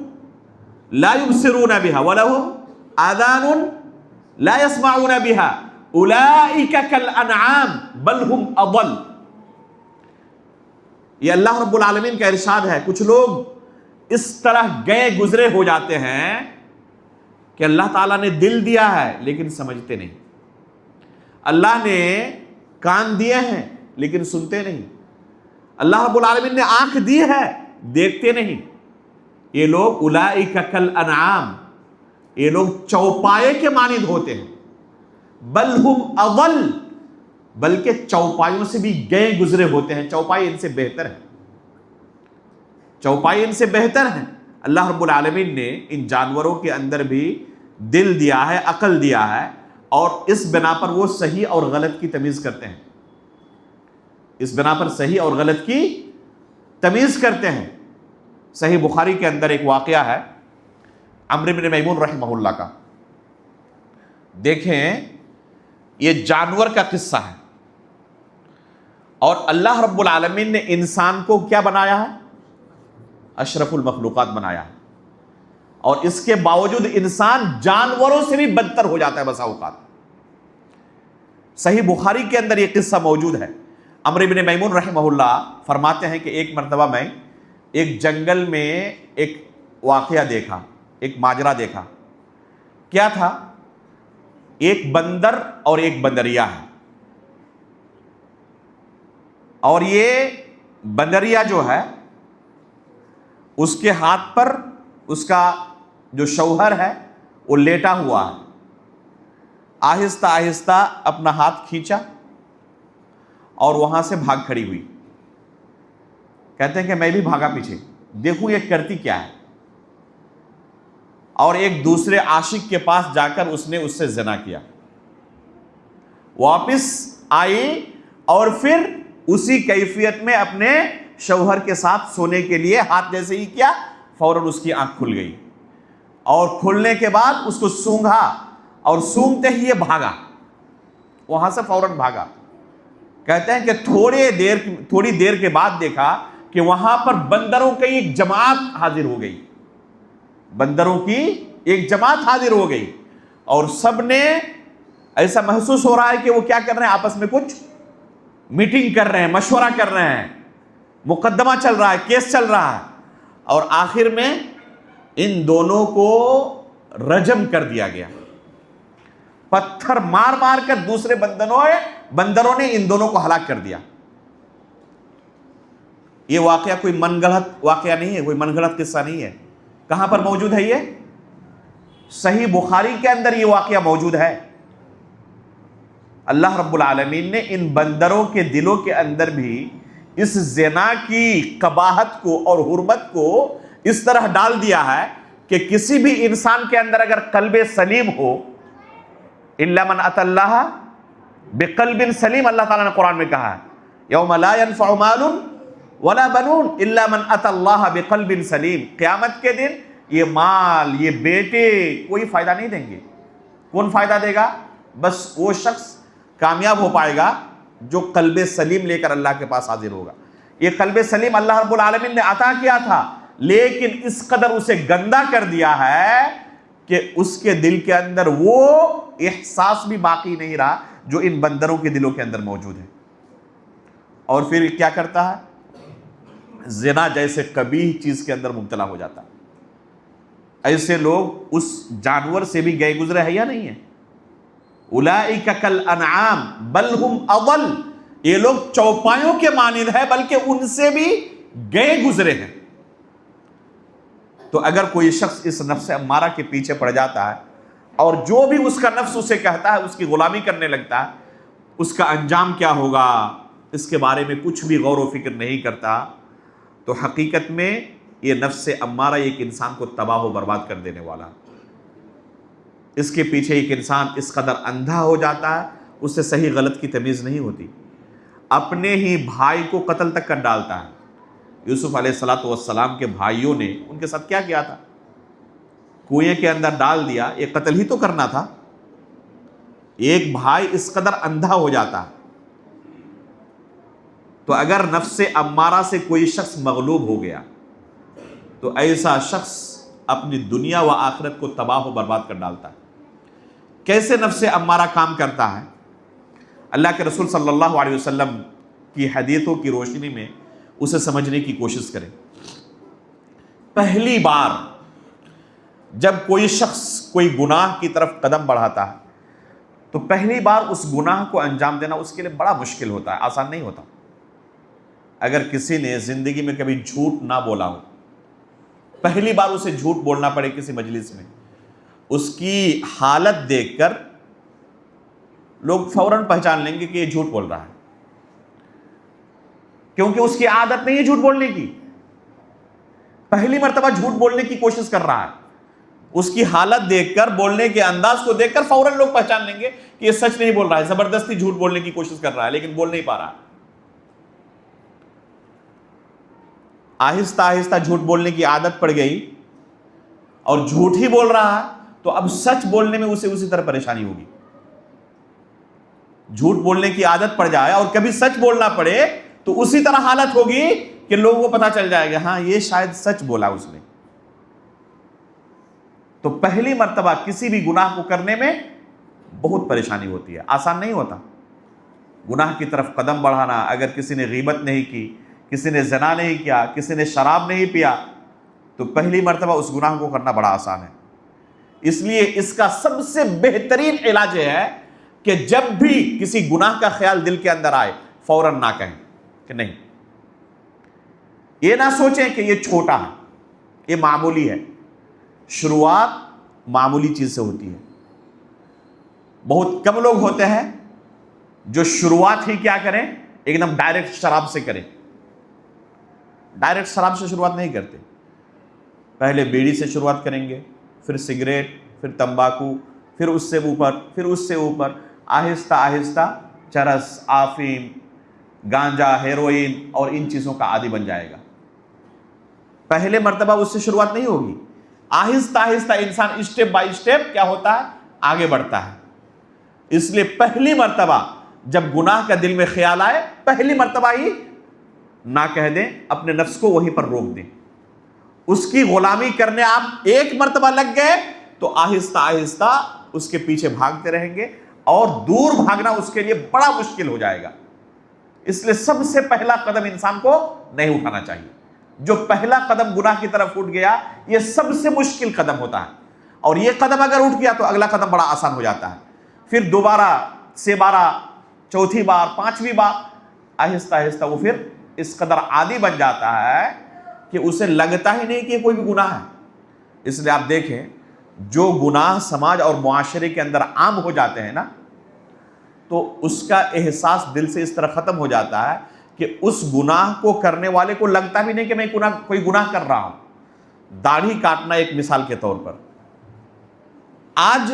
لا یبصرون بہا ولہم آذان لا یسمعون بہا اولئک کالانعام بل ہم اضل۔ یہ اللہ رب العالمین کا ارشاد ہے، کچھ لوگ اس طرح گئے گزرے ہو جاتے ہیں کہ اللہ تعالیٰ نے دل دیا ہے لیکن سمجھتے نہیں، اللہ نے کان دیے ہیں لیکن سنتے نہیں، اللہ رب العالمین نے آنکھ دی ہے دیکھتے نہیں۔ یہ لوگ اولئک کالانعام، یہ لوگ چوپائے کے مانند ہوتے ہیں، بل ہم اضل، بلکہ چوپائیوں سے بھی گئے گزرے ہوتے ہیں، چوپائی ان سے بہتر ہے، چوپائی ان سے بہتر ہے۔ اللہ رب العالمین نے ان جانوروں کے اندر بھی دل دیا ہے، عقل دیا ہے، اور اس بنا پر وہ صحیح اور غلط کی تمیز کرتے ہیں، اس بنا پر صحیح اور غلط کی تمیز کرتے ہیں۔ صحیح بخاری کے اندر ایک واقعہ ہے عمرو بن میمون رحمہ اللہ کا، دیکھیں یہ جانور کا قصہ ہے، اور اللہ رب العالمین نے انسان کو کیا بنایا ہے؟ اشرف المخلوقات بنایا ہے، اور اس کے باوجود انسان جانوروں سے بھی بدتر ہو جاتا ہے بسا اوقات۔ صحیح بخاری کے اندر یہ قصہ موجود ہے۔ عمرو بن میمون رحمہ اللہ فرماتے ہیں کہ ایک مرتبہ میں ایک جنگل میں ایک واقعہ دیکھا، ایک ماجرا دیکھا۔ کیا تھا؟ ایک بندر اور ایک بندریا ہے، اور یہ بندریا جو ہے اس کے ہاتھ پر اس کا جو شوہر ہے وہ لیٹا ہوا ہے، آہستہ آہستہ اپنا ہاتھ کھینچا اور وہاں سے بھاگ کھڑی ہوئی. کہتے ہیں کہ میں بھی بھاگا پیچھے, دیکھوں یہ کرتی کیا ہے, اور ایک دوسرے عاشق کے پاس جا کر اس نے اس سے زنا کیا. واپس آئی اور پھر اسی کیفیت میں اپنے شوہر کے ساتھ سونے کے لیے ہاتھ جیسے ہی کیا, فوراً اس کی آنکھ کھل گئی, اور کھلنے کے بعد اس کو سونگھا, اور سونگتے ہی یہ بھاگا, وہاں سے فوراً بھاگا. کہتے ہیں کہ تھوڑی دیر کے بعد دیکھا کہ وہاں پر بندروں کی ایک جماعت حاضر ہو گئی, بندروں کی ایک جماعت حاضر ہو گئی, اور سب نے ایسا محسوس ہو رہا ہے کہ وہ کیا کر رہے ہیں, آپس میں کچھ میٹنگ کر رہے ہیں, مشورہ کر رہے ہیں, مقدمہ چل رہا ہے, کیس چل رہا ہے, اور آخر میں ان دونوں کو رجم کر دیا گیا. پتھر مار مار کر دوسرے بندروں نے ان دونوں کو ہلاک کر دیا. یہ واقعہ کوئی من گھڑت واقعہ نہیں ہے, کوئی من گھڑت قصہ نہیں ہے. کہاں پر موجود ہے یہ؟ صحیح بخاری کے اندر یہ واقعہ موجود ہے. اللہ رب العالمین نے ان بندروں کے دلوں کے اندر بھی اس زنا کی قباحت کو اور حرمت کو اس طرح ڈال دیا ہے کہ کسی بھی انسان کے اندر اگر قلب سلیم ہو, الا من اتى الله بقلب سلیم, اللہ تعالیٰ نے قرآن میں کہا ہے, یوم لا ينفع مال ولا بنون الا من اتى الله بقلب سلیم. قیامت کے دن یہ مال, یہ بیٹے کوئی فائدہ نہیں دیں گے. کون فائدہ دے گا؟ بس وہ شخص کامیاب ہو پائے گا جو قلب سلیم لے کر اللہ کے پاس حاضر ہوگا. یہ قلب سلیم اللہ رب العالمین نے عطا کیا تھا, لیکن اس قدر اسے گندا کر دیا ہے کہ اس کے دل کے اندر وہ احساس بھی باقی نہیں رہا جو ان بندروں کے دلوں کے اندر موجود ہے. اور پھر کیا کرتا ہے؟ زنا جیسے قبیح چیز کے اندر مبتلا ہو جاتا ہے. ایسے لوگ اس جانور سے بھی گئے گزرے ہیں یا نہیں ہیں؟ اولئک کالانعام بل ہم اضل, یہ لوگ چوپایوں کے مانند ہے بلکہ ان سے بھی گئے گزرے ہیں. تو اگر کوئی شخص اس نفس امارہ کے پیچھے پڑ جاتا ہے اور جو بھی اس کا نفس اسے کہتا ہے اس کی غلامی کرنے لگتا ہے, اس کا انجام کیا ہوگا اس کے بارے میں کچھ بھی غور و فکر نہیں کرتا, تو حقیقت میں یہ نفس امارہ ایک انسان کو تباہ و برباد کر دینے والا. اس کے پیچھے ایک انسان اس قدر اندھا ہو جاتا ہے, اس سے صحیح غلط کی تمیز نہیں ہوتی, اپنے ہی بھائی کو قتل تک کر ڈالتا ہے. یوسف علیہ السلام کے بھائیوں نے ان کے ساتھ کیا کیا تھا؟ کنویں کے اندر ڈال دیا. یہ قتل ہی تو کرنا تھا. ایک بھائی اس قدر اندھا ہو جاتا ہے. تو اگر نفس امارہ سے کوئی شخص مغلوب ہو گیا تو ایسا شخص اپنی دنیا و آخرت کو تباہ و برباد کر ڈالتا ہے. کیسے نفس امارہ کام کرتا ہے؟ اللہ کے رسول صلی اللہ علیہ وسلم کی حدیثوں کی روشنی میں اسے سمجھنے کی کوشش کریں. پہلی بار جب کوئی شخص کوئی گناہ کی طرف قدم بڑھاتا ہے تو پہلی بار اس گناہ کو انجام دینا اس کے لیے بڑا مشکل ہوتا ہے, آسان نہیں ہوتا. اگر کسی نے زندگی میں کبھی جھوٹ نہ بولا ہو, پہلی بار اسے جھوٹ بولنا پڑے کسی مجلس میں, اس کی حالت دیکھ کر لوگ فوراً پہچان لیں گے کہ یہ جھوٹ بول رہا ہے, کیونکہ اس کی عادت نہیں ہے جھوٹ بولنے کی. پہلی مرتبہ جھوٹ بولنے کی کوشش کر رہا ہے, اس کی حالت دیکھ کر, بولنے کے انداز کو دیکھ کر فوراً لوگ پہچان لیں گے کہ یہ سچ نہیں بول رہا ہے, زبردستی جھوٹ بولنے کی کوشش کر رہا ہے لیکن بول نہیں پا رہا. آہستہ آہستہ جھوٹ بولنے کی عادت پڑ گئی اور جھوٹ ہی بول رہا ہے, تو اب سچ بولنے میں اسے اسی طرح پریشانی ہوگی. جھوٹ بولنے کی عادت پڑ جائے اور کبھی سچ بولنا پڑے تو اسی طرح حالت ہوگی کہ لوگوں کو پتا چل جائے گا ہاں یہ شاید سچ بولا اس نے. تو پہلی مرتبہ کسی بھی گناہ کو کرنے میں بہت پریشانی ہوتی ہے, آسان نہیں ہوتا. گناہ کی طرف قدم بڑھانا, اگر کسی نے غیبت نہیں کی, کسی نے زنا نہیں کیا, کسی نے شراب نہیں پیا, تو پہلی مرتبہ اس گناہ کو کرنا بڑا آسان ہے. اس لیے اس کا سب سے بہترین علاج ہے کہ جب بھی کسی گناہ کا خیال دل کے اندر آئے فوراً نہ کہیں کہ نہیں. یہ نہ سوچیں کہ یہ چھوٹا ہے, یہ معمولی ہے. شروعات معمولی چیز سے ہوتی ہے. بہت کم لوگ ہوتے ہیں جو شروعات ہی کیا کریں، ایک دم ڈائریکٹ شراب سے کریں. ڈائریکٹ شراب سے شروعات نہیں کرتے، پہلے بیڑی سے شروعات کریں گے، پھر سگریٹ، پھر تمباکو، پھر اس سے اوپر، پھر اس سے اوپر، آہستہ آہستہ چرس، آفیم، گانجا، ہیروئن اور ان چیزوں کا عادی بن جائے گا. پہلے مرتبہ اس سے شروعات نہیں ہوگی، آہستہ آہستہ انسان اسٹیپ بائی اسٹیپ کیا ہوتا ہے، آگے بڑھتا ہے. اس لیے پہلی مرتبہ جب گناہ کا دل میں خیال آئے، پہلی مرتبہ ہی نہ کہہ دیں، اپنے نفس کو وہیں پر روک دیں. اس کی غلامی کرنے آپ ایک مرتبہ لگ گئے تو آہستہ آہستہ اس کے پیچھے بھاگتے رہیں گے، اور دور بھاگنا اس کے لیے بڑا مشکل ہو جائے گا. اس لیے سب سے پہلا قدم انسان کو نہیں اٹھانا چاہیے. جو پہلا قدم گناہ کی طرف اٹھ گیا، یہ سب سے مشکل قدم ہوتا ہے، اور یہ قدم اگر اٹھ گیا تو اگلا قدم بڑا آسان ہو جاتا ہے. پھر دوبارہ سے بارہ، چوتھی بار، پانچویں بار، آہستہ آہستہ وہ پھر اس قدر عادی بن جاتا ہے کہ اسے لگتا ہی نہیں کہ یہ کوئی بھی گناہ ہے. اس لیے آپ دیکھیں، جو گناہ سماج اور معاشرے کے اندر عام ہو جاتے ہیں نا، تو اس کا احساس دل سے اس طرح ختم ہو جاتا ہے کہ اس گناہ کو کرنے والے کو لگتا بھی نہیں کہ میں کوئی گناہ کر رہا ہوں. داڑھی کاٹنا ایک مثال کے طور پر، آج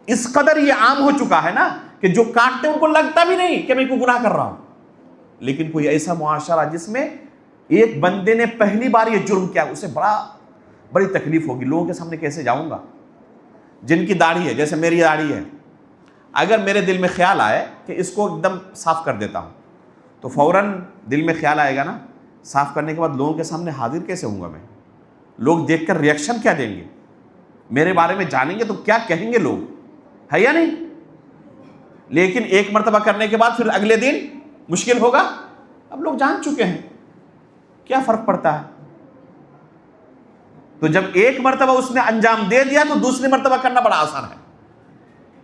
اس قدر یہ عام ہو چکا ہے نا کہ جو کاٹتے ہیں ان کو لگتا بھی نہیں کہ میں کوئی گناہ کر رہا ہوں. لیکن کوئی ایسا معاشرہ جس میں ایک بندے نے پہلی بار یہ جرم کیا، اسے بڑی تکلیف ہوگی، لوگوں کے سامنے کیسے جاؤں گا. جن کی داڑھی ہے، جیسے میری داڑھی ہے، اگر میرے دل میں خیال آئے کہ اس کو ایک دم صاف کر دیتا ہوں تو فوراً دل میں خیال آئے گا نا، صاف کرنے کے بعد لوگوں کے سامنے حاضر کیسے ہوں گا میں، لوگ دیکھ کر ریئیکشن کیا دیں گے، میرے بارے میں جانیں گے تو کیا کہیں گے لوگ، ہے یا نہیں. لیکن ایک مرتبہ کرنے کے بعد پھر اگلے دن مشکل ہوگا. اب لوگ جان چکے ہیں، کیا فرق پڑتا ہے. تو جب ایک مرتبہ اس نے انجام دے دیا تو دوسری مرتبہ کرنا بڑا آسان ہے.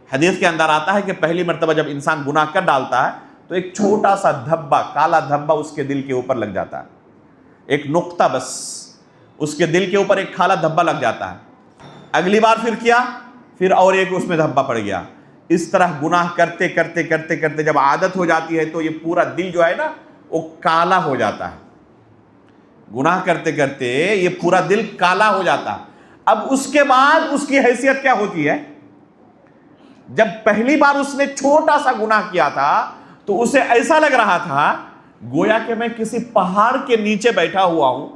حدیث کے اندر آتا ہے کہ پہلی مرتبہ جب انسان گناہ کر ڈالتا ہے تو ایک چھوٹا سا دھبا، کالا دھبا اس کے دل کے اوپر لگ جاتا ہے، ایک نقطہ، بس اس کے دل کے اوپر ایک کالا دھبا لگ جاتا ہے. اگلی بار پھر کیا، پھر اور ایک اس میں دھبا پڑ گیا. اس طرح گناہ کرتے کرتے کرتے کرتے جب عادت ہو جاتی ہے تو یہ پورا دل جو ہے نا وہ کالا ہو جاتا ہے. گناہ کرتے کرتے یہ پورا دل کالا ہو جاتا ہے. اب اس کے بعد اس کی حیثیت کیا ہوتی ہے، جب پہلی بار اس نے چھوٹا سا گناہ کیا تھا تو اسے ایسا لگ رہا تھا گویا کہ میں کسی پہاڑ کے نیچے بیٹھا ہوا ہوں،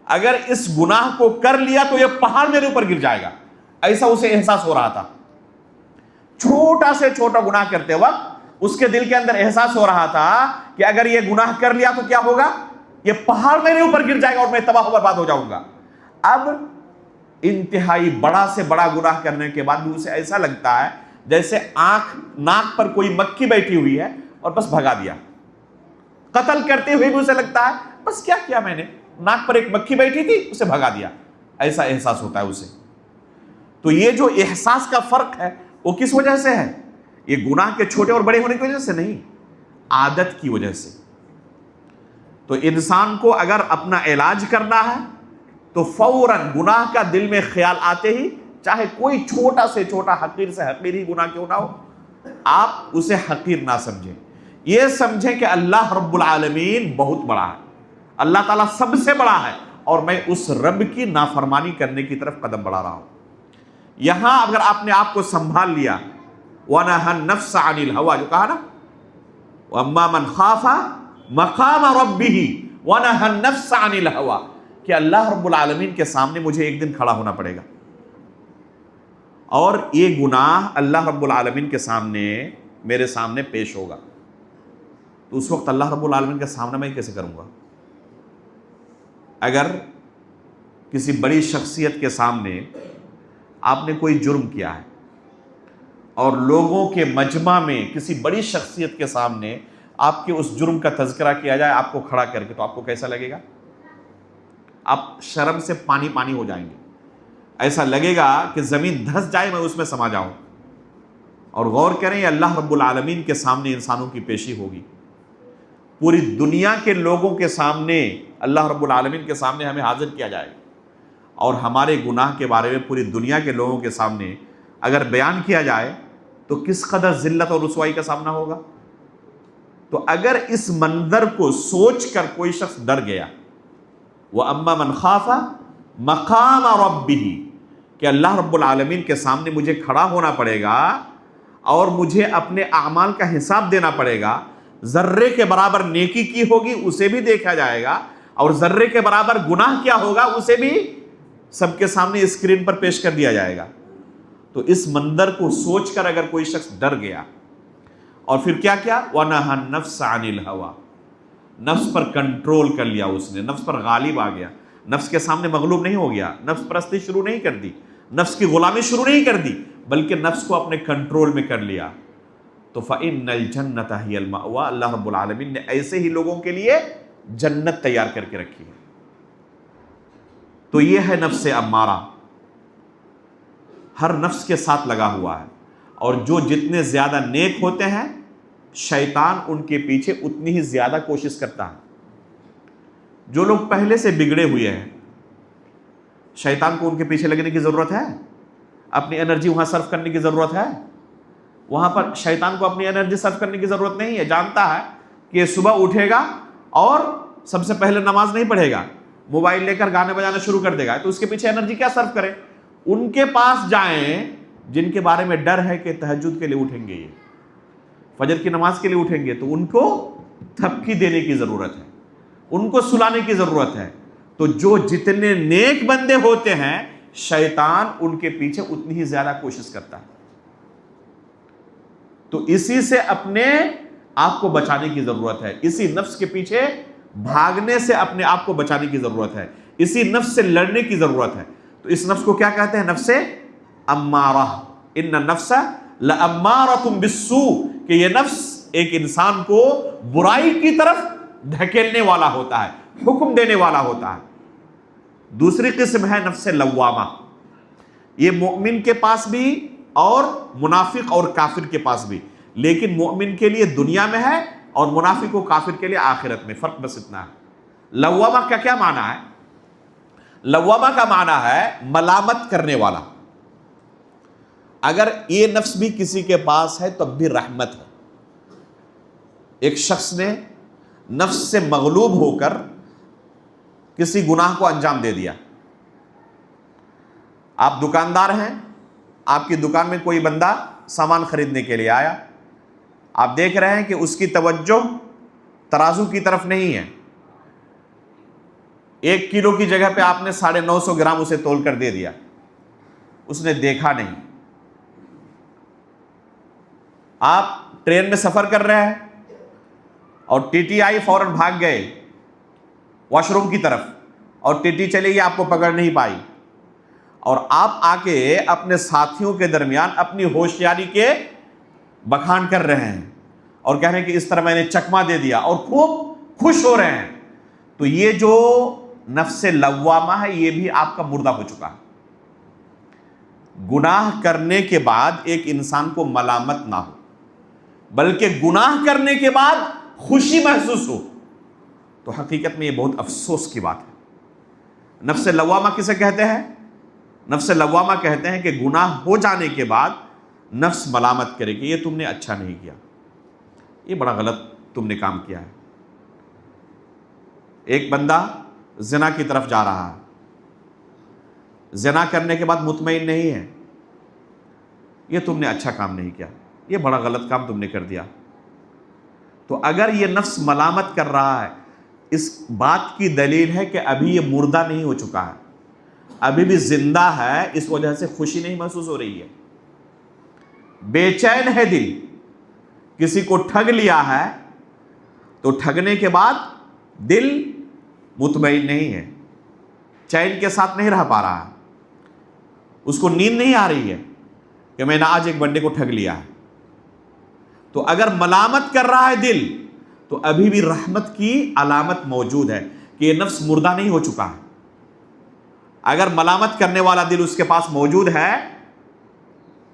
اگر اس گناہ کو کر لیا تو یہ پہاڑ میرے اوپر گر جائے گا، ایسا اسے احساس ہو رہا تھا. چھوٹا سے چھوٹا گناہ کرتے وقت اس کے دل کے اندر احساس ہو رہا تھا کہ اگر یہ گناہ کر لیا تو کیا ہوگا، یہ پہاڑ میرے اوپر گر جائے گا اور میں تباہ و برباد ہو جاؤں گا. اب انتہائی بڑا سے بڑا گناہ کرنے کے بعد بھی اسے ایسا لگتا ہے جیسے ناک پر کوئی مکھی بیٹھی ہوئی ہے اور بس بھگا دیا. قتل کرتے ہوئے بھی اسے لگتا ہے بس کیا کیا میں نے، ناک پر ایک مکھی بیٹھی تھی اسے بھگا دیا، ایسا احساس ہوتا ہے اسے. تو یہ جو احساس کا فرق ہے وہ کس وجہ سے ہے، یہ گناہ کے چھوٹے اور بڑے ہونے کی وجہ سے نہیں، عادت کی وجہ سے. تو انسان کو اگر اپنا علاج کرنا ہے تو فوراً گناہ کا دل میں خیال آتے ہی، چاہے کوئی چھوٹا سے چھوٹا حقیر سے حقیر ہی گناہ کیوں نہ ہو، آپ اسے حقیر نہ سمجھیں. یہ سمجھیں کہ اللہ رب العالمین بہت بڑا ہے، اللہ تعالیٰ سب سے بڑا ہے، اور میں اس رب کی نافرمانی کرنے کی طرف قدم بڑھا رہا ہوں. یہاں اگر آپ نے آپ کو سنبھال لیا، وَنَهَا النَّفْسَ عَنِ الْهَوَىٰ، جو کہا نا وَأَمَّا مَنْ خَافَ مَقَامَ رَبِّهِ وَنَهَا النَّفْسَ عَنِ الْهَوَىٰ، کہ اللہ رب العالمین کے سامنے مجھے ایک دن کھڑا ہونا پڑے گا، اور یہ گناہ اللہ رب العالمین کے سامنے میرے سامنے پیش ہوگا. تو اس وقت اللہ رب العالمین کے سامنے میں کیسے کروں گا؟ اگر کسی بڑی شخصیت کے سامنے آپ نے کوئی جرم کیا ہے اور لوگوں کے مجمع میں کسی بڑی شخصیت کے سامنے آپ کے اس جرم کا تذکرہ کیا جائے آپ کو کھڑا کر کے، تو آپ کو کیسا لگے گا؟ آپ شرم سے پانی پانی ہو جائیں گے، ایسا لگے گا کہ زمین دھس جائے میں اس میں سما جاؤں. اور غور کریں، یہ اللہ رب العالمین کے سامنے انسانوں کی پیشی ہوگی، پوری دنیا کے لوگوں کے سامنے اللہ رب العالمین کے سامنے ہمیں حاضر کیا جائے گا، اور ہمارے گناہ کے بارے میں پوری دنیا کے لوگوں کے سامنے اگر بیان کیا جائے تو کس قدر ذلت اور رسوائی کا سامنا ہوگا. تو اگر اس منظر کو سوچ کر کوئی شخص ڈر گیا، وَأَمَّا مَنْ خَافَ مَقَامَ رَبِّهِ، کہ اللہ رب العالمین کے سامنے مجھے کھڑا ہونا پڑے گا اور مجھے اپنے اعمال کا حساب دینا پڑے گا. ذرے کے برابر نیکی کی ہوگی اسے بھی دیکھا جائے گا، اور ذرے کے برابر گناہ کیا ہوگا اسے بھی سب کے سامنے اسکرین پر پیش کر دیا جائے گا. تو اس منظر کو سوچ کر اگر کوئی شخص ڈر گیا اور پھر کیا کیا، وَنَهَا النَّفْسَ عَنِ الْهَوَىٰ، نفس پر کنٹرول کر لیا، اس نے نفس پر غالب آ گیا، نفس کے سامنے مغلوب نہیں ہو گیا، نفس پرستی شروع نہیں کر دی، نفس کی غلامی شروع نہیں کر دی، بلکہ نفس کو اپنے کنٹرول میں کر لیا. تو فَإِنَّ الْجَنَّةَ هِيَ الْمَأْوَىٰ، اللہ رب العالمین نے ایسے ہی لوگوں کے لیے جنت تیار کر کے رکھی ہے. تو یہ ہے نفس امارہ، ہر نفس کے ساتھ لگا ہوا ہے، اور جو جتنے زیادہ نیک ہوتے ہیں شیطان ان کے پیچھے اتنی ہی زیادہ کوشش کرتا ہے. جو لوگ پہلے سے بگڑے ہوئے ہیں، شیطان کو ان کے پیچھے لگنے کی ضرورت ہے؟ اپنی انرجی وہاں صرف کرنے کی ضرورت ہے؟ وہاں پر شیطان کو اپنی انرجی صرف کرنے کی ضرورت نہیں ہے. جانتا ہے کہ صبح اٹھے گا اور سب سے پہلے نماز نہیں پڑھے گا، موبائل لے کر گانے بجانا شروع کر دے گا، تو اس کے پیچھے انرجی کیا صرف کرے؟ ان کے پاس جائیں جن کے بارے میں ڈر ہے کہ تہجد کے لیے اٹھیں گے، یہ فجر کی نماز کے لیے اٹھیں گے، تو ان کو تھپکی دینے کی ضرورت ہے، ان کو سلانے کی ضرورت ہے. تو جو جتنے نیک بندے ہوتے ہیں شیطان ان کے پیچھے اتنی ہی زیادہ کوشش کرتا ہے. تو اسی سے اپنے آپ کو بچانے کی ضرورت ہے، اسی نفس کے پیچھے بھاگنے سے اپنے آپ کو بچانے کی ضرورت ہے، اسی نفس سے لڑنے کی ضرورت ہے. تو اس نفس کو کیا کہتے ہیں؟ نفس امارہ. ان النفس لامارۃ بالسوء، کہ یہ نفس ایک انسان کو برائی کی طرف دھکیلنے والا ہوتا ہے، حکم دینے والا ہوتا ہے. دوسری قسم ہے نفس لوامہ. یہ مومن کے پاس بھی اور منافق اور کافر کے پاس بھی، لیکن مومن کے لیے دنیا میں ہے اور منافق و کافر کے لیے آخرت میں. فرق بس اتنا ہے. لوامہ کا کیا معنی ہے؟ لوامہ کا معنی ہے ملامت کرنے والا. اگر یہ نفس بھی کسی کے پاس ہے تب بھی رحمت ہے. ایک شخص نے نفس سے مغلوب ہو کر کسی گناہ کو انجام دے دیا. آپ دکاندار ہیں، آپ کی دکان میں کوئی بندہ سامان خریدنے کے لیے آیا، آپ دیکھ رہے ہیں کہ اس کی توجہ ترازو کی طرف نہیں ہے. 1 کلو کی جگہ پہ آپ نے 950 گرام اسے تول کر دے دیا، اس نے دیکھا نہیں. آپ ٹرین میں سفر کر رہے ہیں اور ٹی ٹی آئی فوراً بھاگ گئے واش روم کی طرف، اور ٹی ٹی چلے گی، آپ کو پکڑ نہیں پائی، اور آپ آ کے اپنے ساتھیوں کے درمیان اپنی ہوشیاری کے بخان کر رہے ہیں اور کہہ رہے ہیں کہ اس طرح میں نے چکما دے دیا، اور خوب خوش ہو رہے ہیں. تو یہ جو نفس لوامہ ہے یہ بھی آپ کا مردہ ہو چکا ہے. گناہ کرنے کے بعد ایک انسان کو ملامت نہ ہو، بلکہ گناہ کرنے کے بعد خوشی محسوس ہو، تو حقیقت میں یہ بہت افسوس کی بات ہے. نفس لوامہ کسے کہتے ہیں؟ نفس لوامہ کہتے ہیں کہ گناہ ہو جانے کے بعد نفس ملامت کرے کہ یہ تم نے اچھا نہیں کیا، یہ بڑا غلط تم نے کام کیا ہے. ایک بندہ زنا کی طرف جا رہا ہے، زنا کرنے کے بعد مطمئن نہیں ہے، یہ تم نے اچھا کام نہیں کیا، یہ بڑا غلط کام تم نے کر دیا. تو اگر یہ نفس ملامت کر رہا ہے، اس بات کی دلیل ہے کہ ابھی یہ مردہ نہیں ہو چکا ہے، ابھی بھی زندہ ہے، اس وجہ سے خوشی نہیں محسوس ہو رہی ہے. بے چین ہے دل. کسی کو ٹھگ لیا ہے تو ٹھگنے کے بعد دل مطمئن نہیں ہے، چین کے ساتھ نہیں رہ پا رہا ہے، اس کو نیند نہیں آ رہی ہے کہ میں نے آج ایک بندے کو ٹھگ لیا ہے. تو اگر ملامت کر رہا ہے دل تو ابھی بھی رحمت کی علامت موجود ہے کہ یہ نفس مردہ نہیں ہو چکا ہے. اگر ملامت کرنے والا دل اس کے پاس موجود ہے،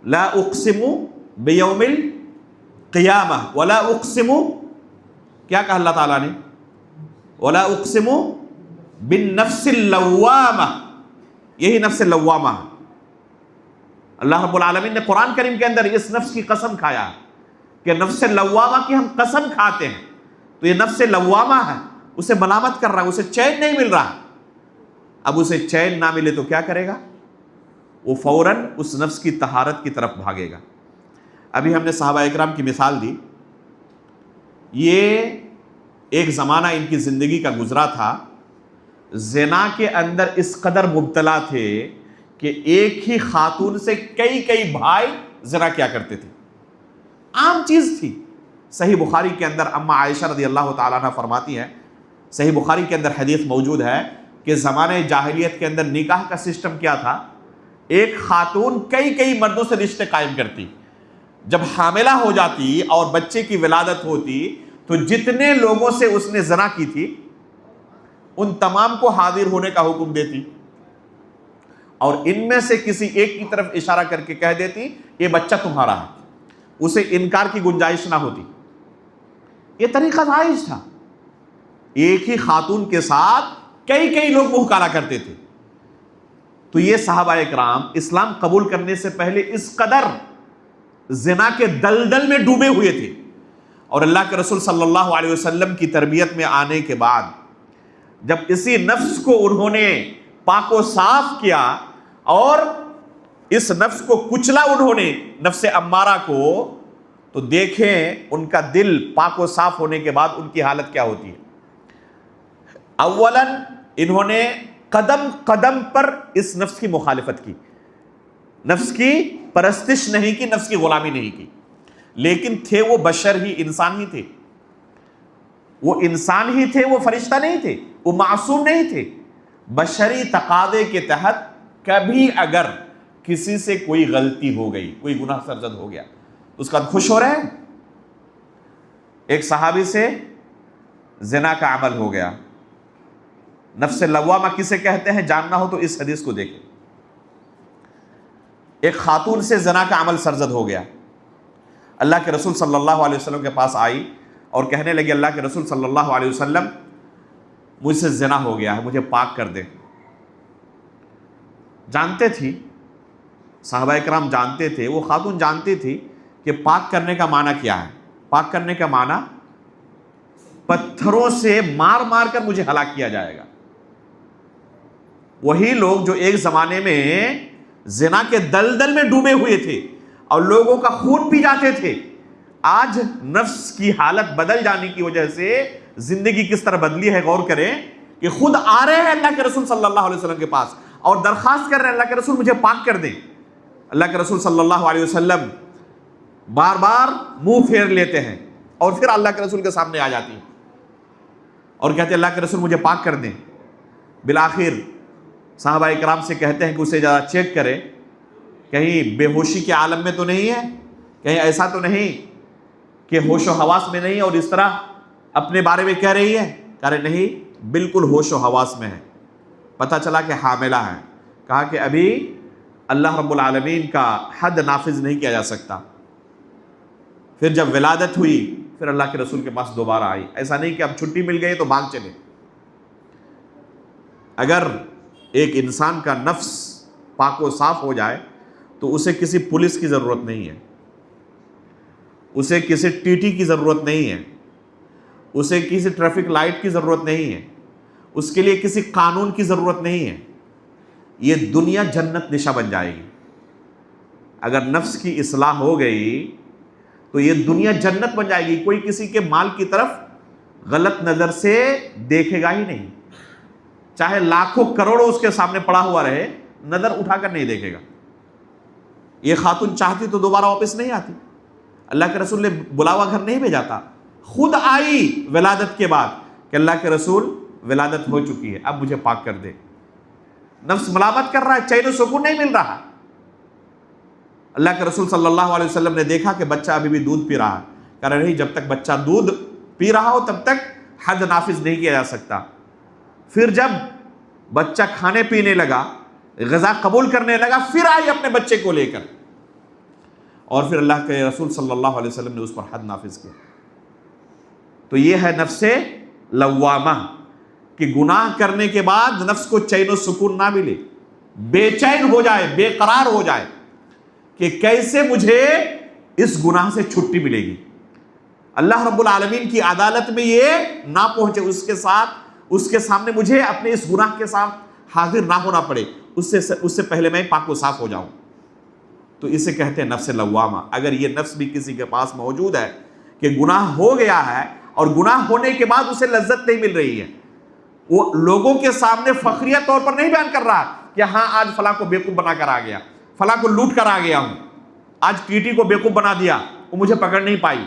لا اقسم بیوم القیامہ ولا اقسم، کیا کہا اللہ تعالیٰ نے؟ ولا اقسم بالنفس اللوامہ. یہی نفس لوامہ ہے. اللہ رب العالمین نے قرآن کریم کے اندر اس نفس کی قسم کھایا کہ نفس لوامہ کی ہم قسم کھاتے ہیں. تو یہ نفس لوامہ ہے، اسے ملامت کر رہا ہے، اسے چین نہیں مل رہا. اب اسے چین نہ ملے تو کیا کرے گا؟ وہ فوراً اس نفس کی طہارت کی طرف بھاگے گا. ابھی ہم نے صحابہ اکرام کی مثال دی. یہ ایک زمانہ ان کی زندگی کا گزرا تھا، زنا کے اندر اس قدر مبتلا تھے کہ ایک ہی خاتون سے کئی بھائی زنا کیا کرتے تھے. عام چیز تھی. صحیح بخاری کے اندر اما عائشہ رضی اللہ تعالیٰ عنہ فرماتی ہیں، صحیح بخاری کے اندر حدیث موجود ہے کہ زمانے جاہلیت کے اندر نکاح کا سسٹم کیا تھا، ایک خاتون کئی مردوں سے رشتے قائم کرتی. جب حاملہ ہو جاتی اور بچے کی ولادت ہوتی تو جتنے لوگوں سے اس نے زنا کی تھی ان تمام کو حاضر ہونے کا حکم دیتی، اور ان میں سے کسی ایک کی طرف اشارہ کر کے کہہ دیتی یہ بچہ تمہارا ہے. اسے انکار کی گنجائش نہ ہوتی. یہ طریقہ رائج تھا. ایک ہی خاتون کے ساتھ کئی لوگ منہ کالا کرتے تھے. تو یہ صحابہ اکرام اسلام قبول کرنے سے پہلے اس قدر زنا کے دلدل میں ڈوبے ہوئے تھے، اور اللہ کے رسول صلی اللہ علیہ وسلم کی تربیت میں آنے کے بعد جب اسی نفس کو انہوں نے پاک و صاف کیا اور اس نفس کو کچلا انہوں نے، نفس امارہ کو، تو دیکھیں ان کا دل پاک و صاف ہونے کے بعد ان کی حالت کیا ہوتی ہے. اولاً انہوں نے قدم قدم پر اس نفس کی مخالفت کی، نفس کی پرستش نہیں کی، نفس کی غلامی نہیں کی. لیکن تھے وہ بشر ہی، انسان ہی تھے. وہ انسان ہی تھے، وہ فرشتہ نہیں تھے، وہ معصوم نہیں تھے. بشری تقاضے کے تحت کبھی اگر کسی سے کوئی غلطی ہو گئی، کوئی گناہ سرزد ہو گیا تو اس کا خوش ہو رہے ہیں. ایک صحابی سے زنا کا عمل ہو گیا. نفس لوامہ کسے کہتے ہیں جاننا ہو تو اس حدیث کو دیکھیں. ایک خاتون سے زنا کا عمل سرزد ہو گیا. اللہ کے رسول صلی اللہ علیہ وسلم کے پاس آئی اور کہنے لگی اللہ کے رسول صلی اللہ علیہ وسلم مجھ سے زنا ہو گیا ہے، مجھے پاک کر دیں. جانتے تھی صحابہ اکرام، جانتے تھے، وہ خاتون جانتی تھی کہ پاک کرنے کا معنی کیا ہے. پاک کرنے کا معنی پتھروں سے مار مار کر مجھے ہلاک کیا جائے گا. وہی لوگ جو ایک زمانے میں زنا کے دلدل میں ڈوبے ہوئے تھے اور لوگوں کا خون پی جاتے تھے، آج نفس کی حالت بدل جانے کی وجہ سے زندگی کس طرح بدلی ہے. غور کریں کہ خود آ رہے ہیں اللہ کے رسول صلی اللہ علیہ وسلم کے پاس اور درخواست کر رہے ہیں اللہ کے رسول مجھے پاک کر دیں. اللہ کے رسول صلی اللہ علیہ وسلم بار بار منہ پھیر لیتے ہیں اور پھر اللہ کے رسول کے سامنے آ جاتی ہیں اور کہتے ہیں اللہ کے رسول مجھے پاک کر دیں. بالآخر صحابہ اکرام سے کہتے ہیں کہ اسے ذرا چیک کرے، کہیں بے ہوشی کے عالم میں تو نہیں ہے، کہیں ایسا تو نہیں کہ ہوش و حواس میں نہیں اور اس طرح اپنے بارے میں کہہ رہی ہے. کہہ رہے نہیں، بالکل ہوش و حواس میں ہے. پتہ چلا کہ حاملہ ہے. کہا کہ ابھی اللہ رب العالمین کا حد نافذ نہیں کیا جا سکتا. پھر جب ولادت ہوئی پھر اللہ کے رسول کے پاس دوبارہ آئی. ایسا نہیں کہ اب چھٹی مل گئی تو بھاگ چلے. اگر ایک انسان کا نفس پاک و صاف ہو جائے تو اسے کسی پولیس کی ضرورت نہیں ہے، اسے کسی ٹی ٹی کی ضرورت نہیں ہے، اسے کسی ٹریفک لائٹ کی ضرورت نہیں ہے، اس کے لیے کسی قانون کی ضرورت نہیں ہے. یہ دنیا جنت نشا بن جائے گی. اگر نفس کی اصلاح ہو گئی تو یہ دنیا جنت بن جائے گی. کوئی کسی کے مال کی طرف غلط نظر سے دیکھے گا ہی نہیں، چاہے لاکھوں کروڑوں اس کے سامنے پڑا ہوا رہے، نظر اٹھا کر نہیں دیکھے گا. یہ خاتون چاہتی تو دوبارہ واپس نہیں آتی. اللہ کے رسول نے بلاوا گھر نہیں بھیجا تھا، خود آئی ولادت کے بعد کہ اللہ کے رسول ولادت ہو چکی ہے، اب مجھے پاک کر دے. نفس ملامت کر رہا ہے، چین و سکون نہیں مل رہا. اللہ کے رسول صلی اللہ علیہ وسلم نے دیکھا کہ بچہ ابھی بھی دودھ پی رہا ہے. کہہ رہے نہیں، جب تک بچہ دودھ پی رہا ہو تب تک حد نافذ نہیں کیا جا سکتا. پھر جب بچہ کھانے پینے لگا، غذا قبول کرنے لگا، پھر آئی اپنے بچے کو لے کر، اور پھر اللہ کے رسول صلی اللہ علیہ وسلم نے اس پر حد نافذ کیا. تو یہ ہے نفس لوامہ کہ گناہ کرنے کے بعد نفس کو چین و سکون نہ ملے، بے چین ہو جائے، بے قرار ہو جائے. کہ کیسے مجھے اس گناہ سے چھٹی ملے گی. اللہ رب العالمین کی عدالت میں یہ نہ پہنچے، اس کے سامنے مجھے اپنے اس گناہ کے ساتھ حاضر نہ ہونا پڑے، اس سے پہلے میں پاک و صاف ہو جاؤں. تو اسے کہتے ہیں نفس لوامہ. اگر یہ نفس بھی کسی کے پاس موجود ہے کہ گناہ ہو گیا ہے اور گناہ ہونے کے بعد اسے لذت نہیں مل رہی ہے، وہ لوگوں کے سامنے فخریہ طور پر نہیں بیان کر رہا کہ ہاں آج فلاں کو بیوقوف بنا کر آ گیا، فلاں کو لوٹ کر آ گیا ہوں، آج ٹیٹی کو بیوقوف بنا دیا، وہ مجھے پکڑ نہیں پائی.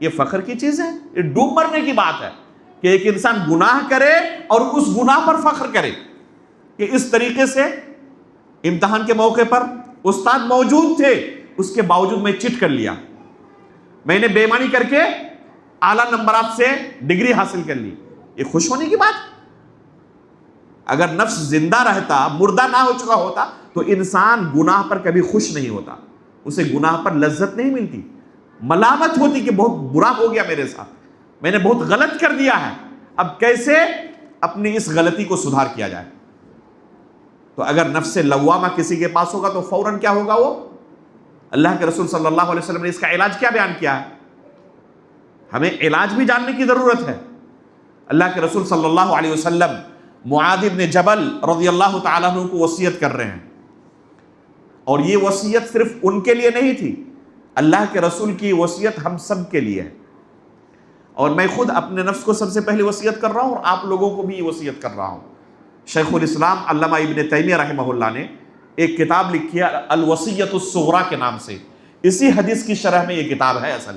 یہ فخر کی چیز ہے، یہ ڈوب مرنے کی بات ہے کہ ایک انسان گناہ کرے اور اس گناہ پر فخر کرے کہ اس طریقے سے امتحان کے موقع پر استاد موجود تھے، اس کے باوجود میں چٹ کر لیا، میں نے بے ایمانی کر کے اعلیٰ نمبرات سے ڈگری حاصل کر لی. یہ خوش ہونے کی بات؟ اگر نفس زندہ رہتا، مردہ نہ ہو چکا ہوتا، تو انسان گناہ پر کبھی خوش نہیں ہوتا، اسے گناہ پر لذت نہیں ملتی، ملامت ہوتی کہ بہت برا ہو گیا میرے ساتھ، میں نے بہت غلط کر دیا ہے، اب کیسے اپنی اس غلطی کو سدھار کیا جائے. تو اگر نفس لوامہ کسی کے پاس ہوگا تو فوراً کیا ہوگا؟ وہ اللہ کے رسول صلی اللہ علیہ وسلم نے اس کا علاج کیا بیان کیا ہے؟ ہمیں علاج بھی جاننے کی ضرورت ہے. اللہ کے رسول صلی اللہ علیہ وسلم معاذ بن جبل رضی اللہ تعالیٰ عنہ کو وصیت کر رہے ہیں، اور یہ وصیت صرف ان کے لیے نہیں تھی، اللہ کے رسول کی وصیت ہم سب کے لیے ہے. اور میں خود اپنے نفس کو سب سے پہلے وصیت کر رہا ہوں اور آپ لوگوں کو بھی یہ وصیت کر رہا ہوں. شیخ الاسلام علامہ ابن تیمیہ رحمہ اللہ نے ایک کتاب لکھی ہے الوصیۃ الصغریٰ کے نام سے. اسی حدیث کی شرح میں یہ کتاب ہے. اصل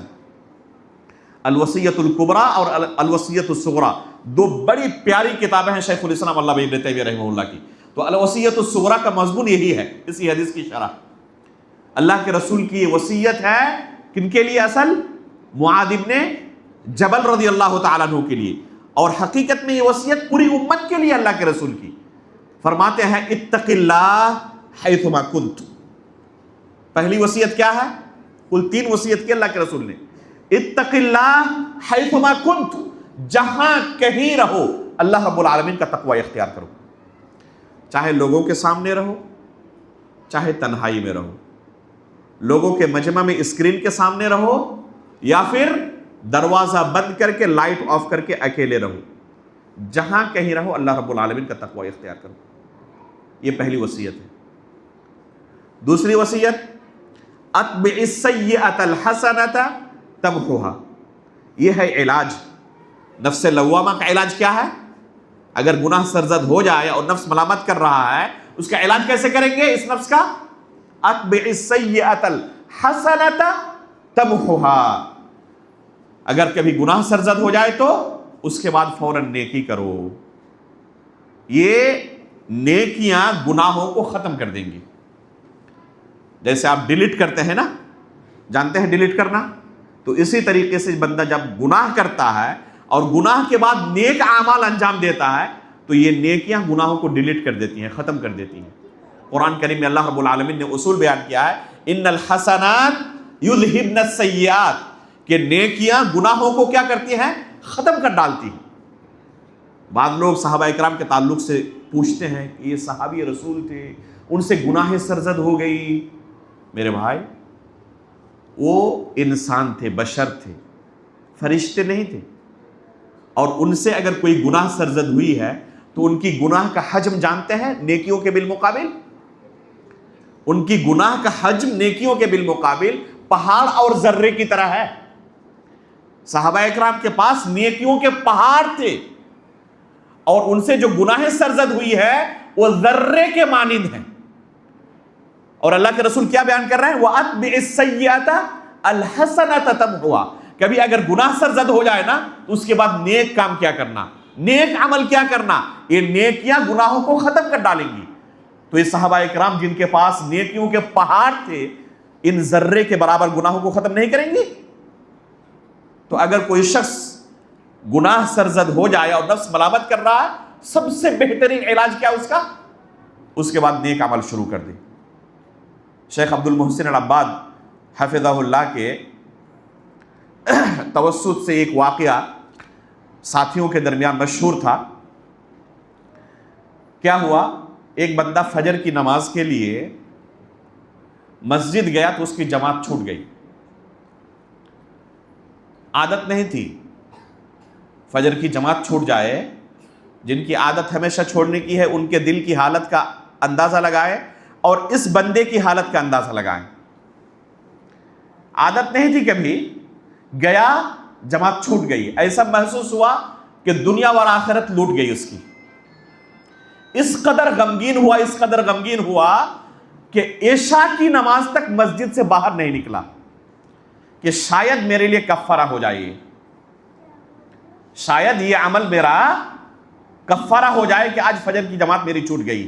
الوصیۃ الکبریٰ اور الوصیۃ الصغریٰ دو بڑی پیاری کتابیں ہیں شیخ الاسلام علامہ ابن تیمیہ رحمہ اللہ کی. تو الوصیۃ الصغریٰ کا مضمون یہی ہے، اسی حدیث کی شرح. اللہ کے رسول کی یہ وصیت ہے کن کے لیے؟ اصل معاذ بن جبل رضی اللہ تعالیٰ عنہ کے لیے، اور حقیقت میں یہ وصیت پوری امت کے لیے اللہ کے رسول کی. فرماتے ہیں اتق اللہ حیثما کنت. پہلی وصیت کیا ہے؟ کل 3 وصیت کی اللہ کے رسول نے. اتق اللہ حیثما کنت، جہاں کہیں رہو اللہ رب العالمین کا تقوی اختیار کرو، چاہے لوگوں کے سامنے رہو، چاہے تنہائی میں رہو، لوگوں کے مجمع میں اسکرین کے سامنے رہو، یا پھر دروازہ بند کر کے لائٹ آف کر کے اکیلے رہو، جہاں کہیں رہو اللہ رب العالمین کا تقوی اختیار کرو. یہ پہلی وصیت ہے. دوسری وصیت اتبع السیئۃ الحسنۃ تمحوها. یہ ہے علاج. نفس لوامہ کا علاج کیا ہے؟ اگر گناہ سرزد ہو جائے اور نفس ملامت کر رہا ہے، اس کا علاج کیسے کریں گے اس نفس کا؟ اتبع السیئۃ الحسنۃ تمحوها. اگر کبھی گناہ سرزد ہو جائے تو اس کے بعد فوراً نیکی کرو. یہ نیکیاں گناہوں کو ختم کر دیں گی. جیسے آپ ڈیلیٹ کرتے ہیں نا، جانتے ہیں ڈیلیٹ کرنا؟ تو اسی طریقے سے بندہ جب گناہ کرتا ہے اور گناہ کے بعد نیک اعمال انجام دیتا ہے تو یہ نیکیاں گناہوں کو ڈیلیٹ کر دیتی ہیں، ختم کر دیتی ہیں. قرآن کریم میں اللہ رب العالمین نے اصول بیان کیا ہے ان الحسنات یذہبن السیئات، کہ نیکیاں گناہوں کو کیا کرتی ہیں؟ ختم کر ڈالتی ہیں. بعض لوگ صحابہ اکرام کے تعلق سے پوچھتے ہیں کہ یہ صحابی رسول تھے، ان سے گناہ سرزد ہو گئی. میرے بھائی، وہ انسان تھے، بشر تھے، فرشتے نہیں تھے، اور ان سے اگر کوئی گناہ سرزد ہوئی ہے تو ان کی گناہ کا حجم جانتے ہیں نیکیوں کے بالمقابل؟ ان کی گناہ کا حجم نیکیوں کے بالمقابل پہاڑ اور ذرے کی طرح ہے. صحابہ اکرام کے پاس نیکیوں کے پہاڑ تھے، اور ان سے جو گناہ سرزد ہوئی ہے وہ ذرے کے مانند ہیں. اور اللہ کے رسول کیا بیان کر رہے ہیں؟ وَأَتْبِعِ السَّيِّئَةَ الْحَسَنَةَ تَمْحُوهَا. کبھی اگر گناہ سرزد ہو جائے نا تو اس کے بعد نیک کام کیا کرنا، نیک عمل کیا کرنا. یہ نیکیاں گناہوں کو ختم کر ڈالیں گی. تو یہ صحابہ اکرام جن کے پاس نیکیوں کے پہاڑ تھے، ان ذرے کے برابر گناہوں کو ختم نہیں کریں گی. تو اگر کوئی شخص گناہ سرزد ہو جائے اور نفس ملامت کر رہا ہے، سب سے بہترین علاج کیا اس کا؟ اس کے بعد نیک عمل شروع کر دے. شیخ عبد المحسن العباد حفظہ اللہ کے توسط سے ایک واقعہ ساتھیوں کے درمیان مشہور تھا. کیا ہوا؟ ایک بندہ فجر کی نماز کے لیے مسجد گیا تو اس کی جماعت چھوٹ گئی. عادت نہیں تھی فجر کی جماعت چھوٹ جائے. جن کی عادت ہمیشہ چھوڑنے کی ہے ان کے دل کی حالت کا اندازہ لگائے اور اس بندے کی حالت کا اندازہ لگائیں. عادت نہیں تھی, کبھی گیا جماعت چھوٹ گئی. ایسا محسوس ہوا کہ دنیا اور آخرت لوٹ گئی اس کی. اس قدر غمگین ہوا کہ عشاء کی نماز تک مسجد سے باہر نہیں نکلا کہ شاید میرے لیے کفارہ ہو جائے, شاید یہ عمل میرا کفارہ ہو جائے کہ آج فجر کی جماعت میری چھوٹ گئی.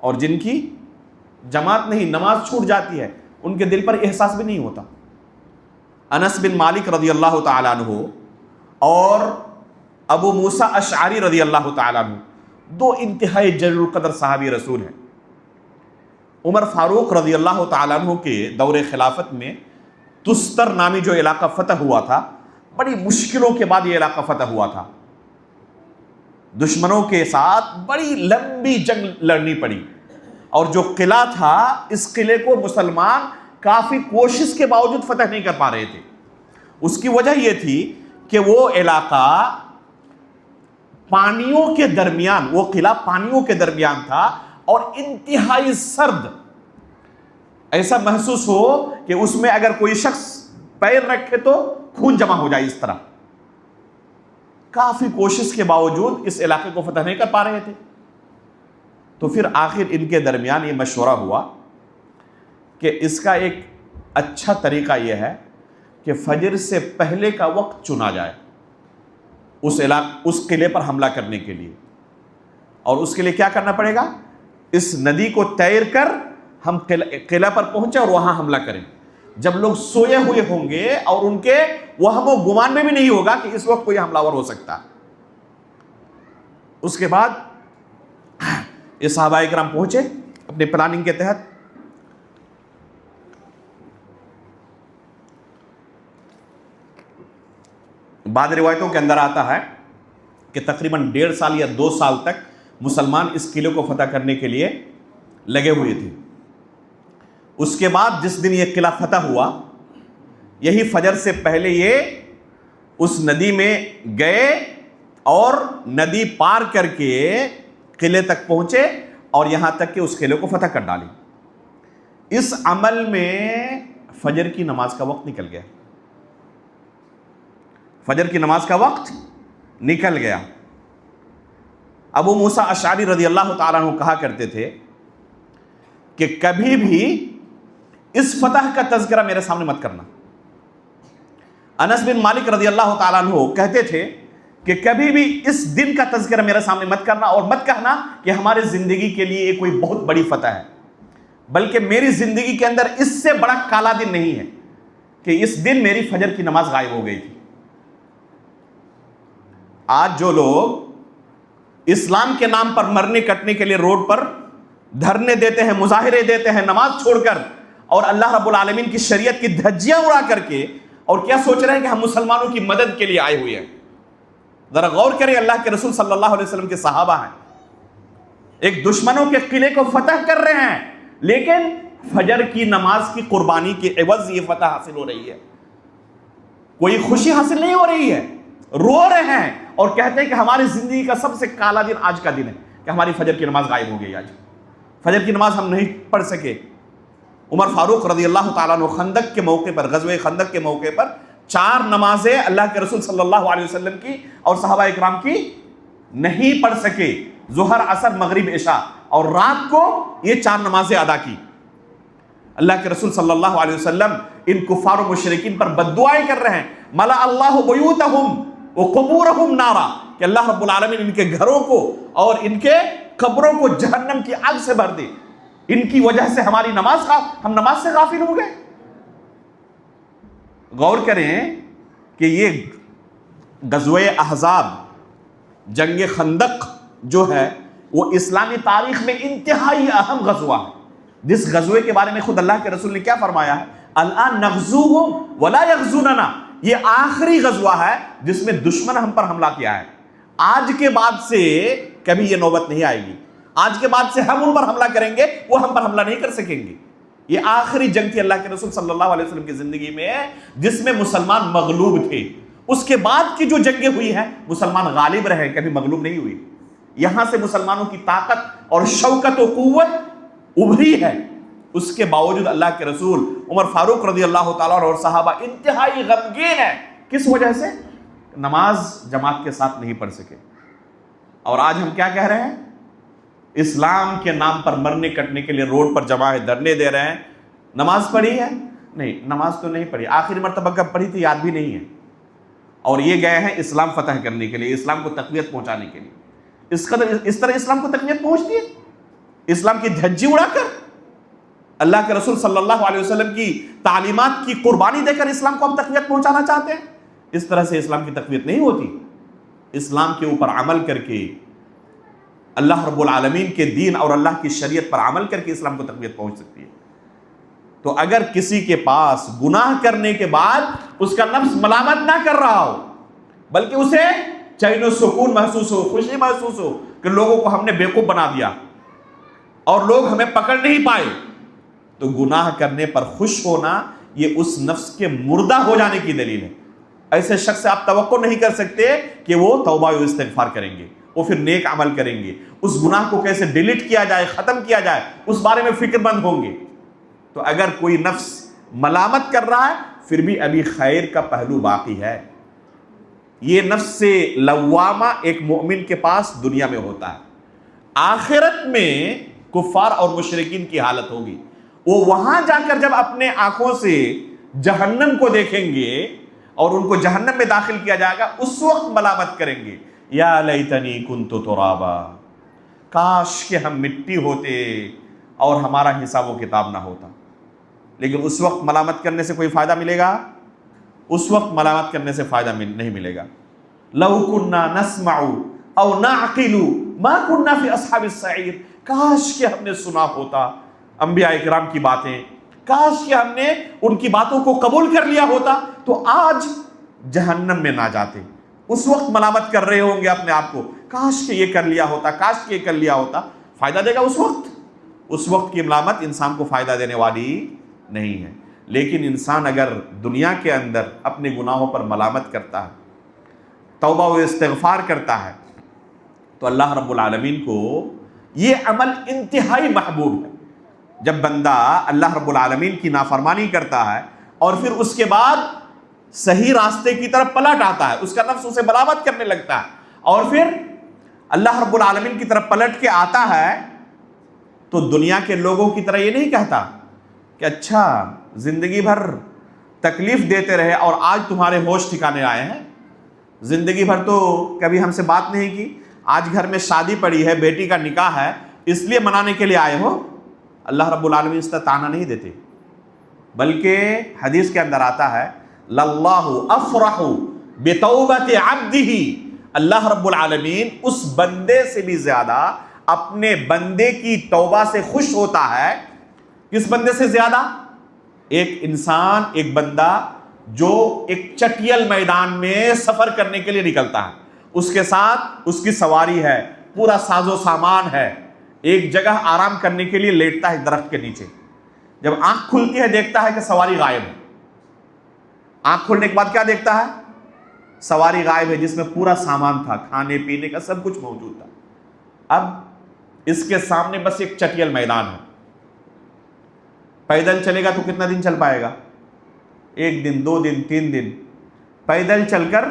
اور جن کی جماعت نہیں, نماز چھوٹ جاتی ہے, ان کے دل پر احساس بھی نہیں ہوتا. انس بن مالک رضی اللہ تعالیٰ عنہ اور ابو موسیٰ اشعری رضی اللہ تعالیٰ عنہ دو انتہائی جلیل القدر صحابی رسول ہیں. عمر فاروق رضی اللہ تعالیٰ عنہ کے دور خلافت میں تستر نامی جو علاقہ فتح ہوا تھا, بڑی مشکلوں کے بعد یہ علاقہ فتح ہوا تھا. دشمنوں کے ساتھ بڑی لمبی جنگ لڑنی پڑی, اور جو قلعہ تھا اس قلعے کو مسلمان کافی کوشش کے باوجود فتح نہیں کر پا رہے تھے. اس کی وجہ یہ تھی کہ وہ علاقہ پانیوں کے درمیان, وہ قلعہ پانیوں کے درمیان تھا اور انتہائی سرد. ایسا محسوس ہو کہ اس میں اگر کوئی شخص پیر رکھے تو خون جمع ہو جائے. اس طرح کافی کوشش کے باوجود اس علاقے کو فتح نہیں کر پا رہے تھے. تو پھر آخر ان کے درمیان یہ مشورہ ہوا کہ اس کا ایک اچھا طریقہ یہ ہے کہ فجر سے پہلے کا وقت چنا جائے اس قلعے پر حملہ کرنے کے لیے. اور اس کے لیے کیا کرنا پڑے گا, اس ندی کو تیر کر ہم قلعہ پر پہنچے اور وہاں حملہ کریں جب لوگ سوئے ہوئے ہوں گے اور ان کے وہم و گمان میں بھی نہیں ہوگا کہ اس وقت کوئی حملہ ور ہو سکتا. اس کے بعد یہ صحابہ کرام پہنچے اپنے پلاننگ کے تحت. بعض روایتوں کے اندر آتا ہے کہ تقریباً 1.5 سال یا 2 سال تک مسلمان اس قلعے کو فتح کرنے کے لیے لگے ہوئے تھے. اس کے بعد جس دن یہ قلعہ فتح ہوا, یہی فجر سے پہلے یہ اس ندی میں گئے اور ندی پار کر کے قلعے تک پہنچے اور یہاں تک کہ اس قلعے کو فتح کر ڈالی. اس عمل میں فجر کی نماز کا وقت نکل گیا. فجر کی نماز کا وقت نکل گیا. ابو موسیٰ اشعری رضی اللہ تعالیٰ عنہ کہا کرتے تھے کہ کبھی بھی اس فتح کا تذکرہ میرے سامنے مت کرنا. انس بن مالک رضی اللہ تعالیٰ عنہ کہتے تھے کہ کبھی بھی اس دن کا تذکرہ میرے سامنے مت کرنا اور مت کہنا کہ ہمارے زندگی کے لیے یہ کوئی بہت بڑی فتح ہے, بلکہ میری زندگی کے اندر اس سے بڑا کالا دن نہیں ہے کہ اس دن میری فجر کی نماز غائب ہو گئی تھی. آج جو لوگ اسلام کے نام پر مرنے کٹنے کے لیے روڈ پر دھرنے دیتے ہیں, مظاہرے دیتے ہیں نماز چھوڑ کر, اور اللہ رب العالمین کی شریعت کی دھجیاں اڑا کر کے, اور کیا سوچ رہے ہیں کہ ہم مسلمانوں کی مدد کے لیے آئے ہوئے ہیں. ذرا غور کریں, اللہ کے رسول صلی اللہ علیہ وسلم کے صحابہ ہیں, ایک دشمنوں کے قلعے کو فتح کر رہے ہیں, لیکن فجر کی نماز کی قربانی کے عوض یہ فتح حاصل ہو رہی ہے. کوئی خوشی حاصل نہیں ہو رہی ہے, رو رہے ہیں اور کہتے ہیں کہ ہماری زندگی کا سب سے کالا دن آج کا دن ہے کہ ہماری فجر کی نماز غائب ہو گئی. آج فجر کی نماز ہم نہیں پڑھ سکے. عمر فاروق رضی اللہ تعالیٰ عنہ خندق کے موقع پر, غزوہ خندق کے موقع پر 4 نمازیں اللہ کے رسول صلی اللہ علیہ وسلم کی اور صحابہ اکرام کی نہیں پڑھ سکے. ظہر, عصر, مغرب, عشاء, اور رات کو یہ 4 نمازیں ادا کی. اللہ کے رسول صلی اللہ علیہ وسلم ان کفار و مشرکین پر بد دعائیں کر رہے ہیں, ملا اللہ بیوتہم وقبورہم نارا, کہ اللہ رب العالمین ان کے گھروں کو اور ان کے قبروں کو جہنم کی آگ سے بھر دے. ان کی وجہ سے ہم نماز سے غافل ہو گئے. غور کریں کہ یہ غزوہ احزاب, جنگ خندق جو ہے وہ اسلامی تاریخ میں انتہائی اہم غزوہ ہے, جس غزوے کے بارے میں خود اللہ کے رسول نے کیا فرمایا ہے, الان نغزوہم ولا یغزوننا, یہ آخری غزوہ ہے جس میں دشمن ہم پر حملہ کیا ہے. آج کے بعد سے کبھی یہ نوبت نہیں آئے گی. آج کے بعد سے ہم ان پر حملہ کریں گے، وہ ہم پر حملہ نہیں کر سکیں گے۔ یہ آخری جنگ تھی اللہ کے رسول صلی اللہ علیہ وسلم کی زندگی میں جس میں مسلمان مغلوب تھے۔ اس کے بعد کی جو جنگیں ہوئی ہیں مسلمان غالب رہے، کبھی مغلوب نہیں ہوئی۔ یہاں سے مسلمانوں کی طاقت اور شوکت و قوت ابھری ہے۔ اس کے باوجود اللہ کے رسول عمر فاروق رضی اللہ تعالیٰ اور صحابہ انتہائی غمگین ہیں۔ کس وجہ سے؟ نماز جماعت کے ساتھ نہیں پڑھ سکے۔ اور آج ہم کیا کہہ رہے ہیں؟ اسلام کے نام پر مرنے کٹنے کے لیے روڈ پر جمع ہے، دھرنے دے رہے ہیں۔ نماز پڑھی ہے؟ نہیں، نماز تو نہیں پڑھی، آخری مرتبہ کب پڑھی تھی یاد بھی نہیں ہے۔ اور یہ گئے ہیں اسلام فتح کرنے کے لیے، اسلام کو تقویت پہنچانے کے لیے۔ اس طرح اسلام کو تقویت پہنچتی ہے، اسلام کی دھجی اڑا کر، اللہ کے رسول صلی اللہ علیہ وسلم کی تعلیمات کی قربانی دے کر اسلام کو ہم تقویت پہنچانا چاہتے ہیں۔ اس طرح سے اسلام کی تقویت نہیں ہوتی۔ اسلام کے اوپر عمل کر کے، اللہ رب العالمین کے دین اور اللہ کی شریعت پر عمل کر کے اسلام کو تقویت پہنچ سکتی ہے۔ تو اگر کسی کے پاس گناہ کرنے کے بعد اس کا نفس ملامت نہ کر رہا ہو، بلکہ اسے چین و سکون محسوس ہو، خوشی محسوس ہو کہ لوگوں کو ہم نے بیوقوف بنا دیا اور لوگ ہمیں پکڑ نہیں پائے، تو گناہ کرنے پر خوش ہونا یہ اس نفس کے مردہ ہو جانے کی دلیل ہے۔ ایسے شخص سے آپ توقع نہیں کر سکتے کہ وہ توبہ و استغفار کریں گے، وہ پھر نیک عمل کریں گے، اس گناہ کو کیسے ڈیلیٹ کیا جائے، ختم کیا جائے، اس بارے میں فکر مند ہوں گے۔ تو اگر کوئی نفس ملامت کر رہا ہے پھر بھی ابھی خیر کا پہلو باقی ہے۔ یہ نفس سے لوامہ ایک مومن کے پاس دنیا میں ہوتا ہے، آخرت میں کفار اور مشرکین کی حالت ہوگی۔ وہ وہاں جا کر جب اپنے آنکھوں سے جہنم کو دیکھیں گے اور ان کو جہنم میں داخل کیا جائے گا، اس وقت ملامت کریں گے، یا لیتنی کنت ترابا، کاش کہ ہم مٹی ہوتے اور ہمارا حساب و کتاب نہ ہوتا۔ لیکن اس وقت ملامت کرنے سے کوئی فائدہ ملے گا؟ اس وقت ملامت کرنے سے فائدہ نہیں ملے گا۔ لو کنا نسمع او نعقل ما کنا فی اصحاب السعیر، کاش کہ ہم نے سنا ہوتا انبیاء اکرام کی باتیں، کاش کہ ہم نے ان کی باتوں کو قبول کر لیا ہوتا تو آج جہنم میں نہ جاتے۔ اس وقت ملامت کر رہے ہوں گے اپنے آپ کو، کاش کہ یہ کر لیا ہوتا، کاش کہ یہ کر لیا ہوتا۔ فائدہ دے گا اس وقت؟ اس وقت کی ملامت انسان کو فائدہ دینے والی نہیں ہے۔ لیکن انسان اگر دنیا کے اندر اپنے گناہوں پر ملامت کرتا ہے، توبہ و استغفار کرتا ہے، تو اللہ رب العالمین کو یہ عمل انتہائی محبوب ہے۔ جب بندہ اللہ رب العالمین کی نافرمانی کرتا ہے اور پھر اس کے بعد صحیح راستے کی طرف پلٹ آتا ہے، اس کا نفس اسے ملامت کرنے لگتا ہے اور پھر اللہ رب العالمین کی طرف پلٹ کے آتا ہے، تو دنیا کے لوگوں کی طرح یہ نہیں کہتا کہ اچھا زندگی بھر تکلیف دیتے رہے اور آج تمہارے ہوش ٹھکانے آئے ہیں، زندگی بھر تو کبھی ہم سے بات نہیں کی، آج گھر میں شادی پڑی ہے، بیٹی کا نکاح ہے، اس لیے منانے کے لیے آئے ہو۔ اللہ رب العالمین اس طرح طعنہ نہیں دیتے، بلکہ حدیث کے اندر آتا ہے للہ افرح بتوبۃ عبدہ، اللہ رب العالمین اس بندے سے بھی زیادہ اپنے بندے کی توبہ سے خوش ہوتا ہے۔ کس بندے سے زیادہ؟ ایک انسان، ایک بندہ جو ایک چٹیل میدان میں سفر کرنے کے لیے نکلتا ہے، اس کے ساتھ اس کی سواری ہے، پورا ساز و سامان ہے، ایک جگہ آرام کرنے کے لیے لیٹتا ہے درخت کے نیچے، جب آنکھ کھلتی ہے دیکھتا ہے کہ سواری غائب ہے۔ آنکھ کھلنے کے بعد کیا دیکھتا ہے؟ سواری غائب ہے جس میں پورا سامان تھا، کھانے پینے کا سب کچھ موجود تھا۔ اب اس کے سامنے بس ایک چٹیل میدان ہے، پیدل چلے گا تو کتنا دن چل پائے گا؟ 1 دن، 2 دن، 3 دن پیدل چل کر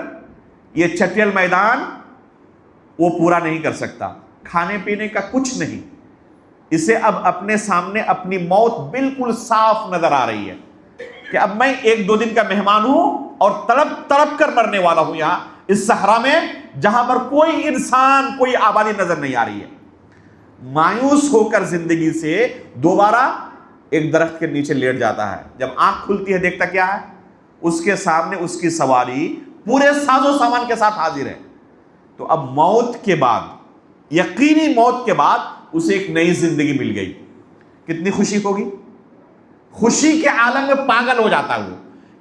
یہ چٹیل میدان وہ پورا نہیں کر سکتا، کھانے پینے کا کچھ نہیں۔ اسے اب اپنے سامنے اپنی موت بالکل صاف نظر آ رہی ہے کہ اب میں 1-2 دن کا مہمان ہوں اور تڑپ کر مرنے والا ہوں یہاں اس صحرا میں، جہاں پر کوئی انسان، کوئی آبادی نظر نہیں آ رہی ہے۔ مایوس ہو کر زندگی سے دوبارہ ایک درخت کے نیچے لیٹ جاتا ہے، جب آنکھ کھلتی ہے دیکھتا کیا ہے؟ اس کے سامنے اس کی سواری پورے ساز و سامان کے ساتھ حاضر ہے۔ تو اب موت کے بعد، یقینی موت کے بعد اسے ایک نئی زندگی مل گئی، کتنی خوشی ہوگی؟ خوشی کے عالم میں پاگل ہو جاتا ہے وہ،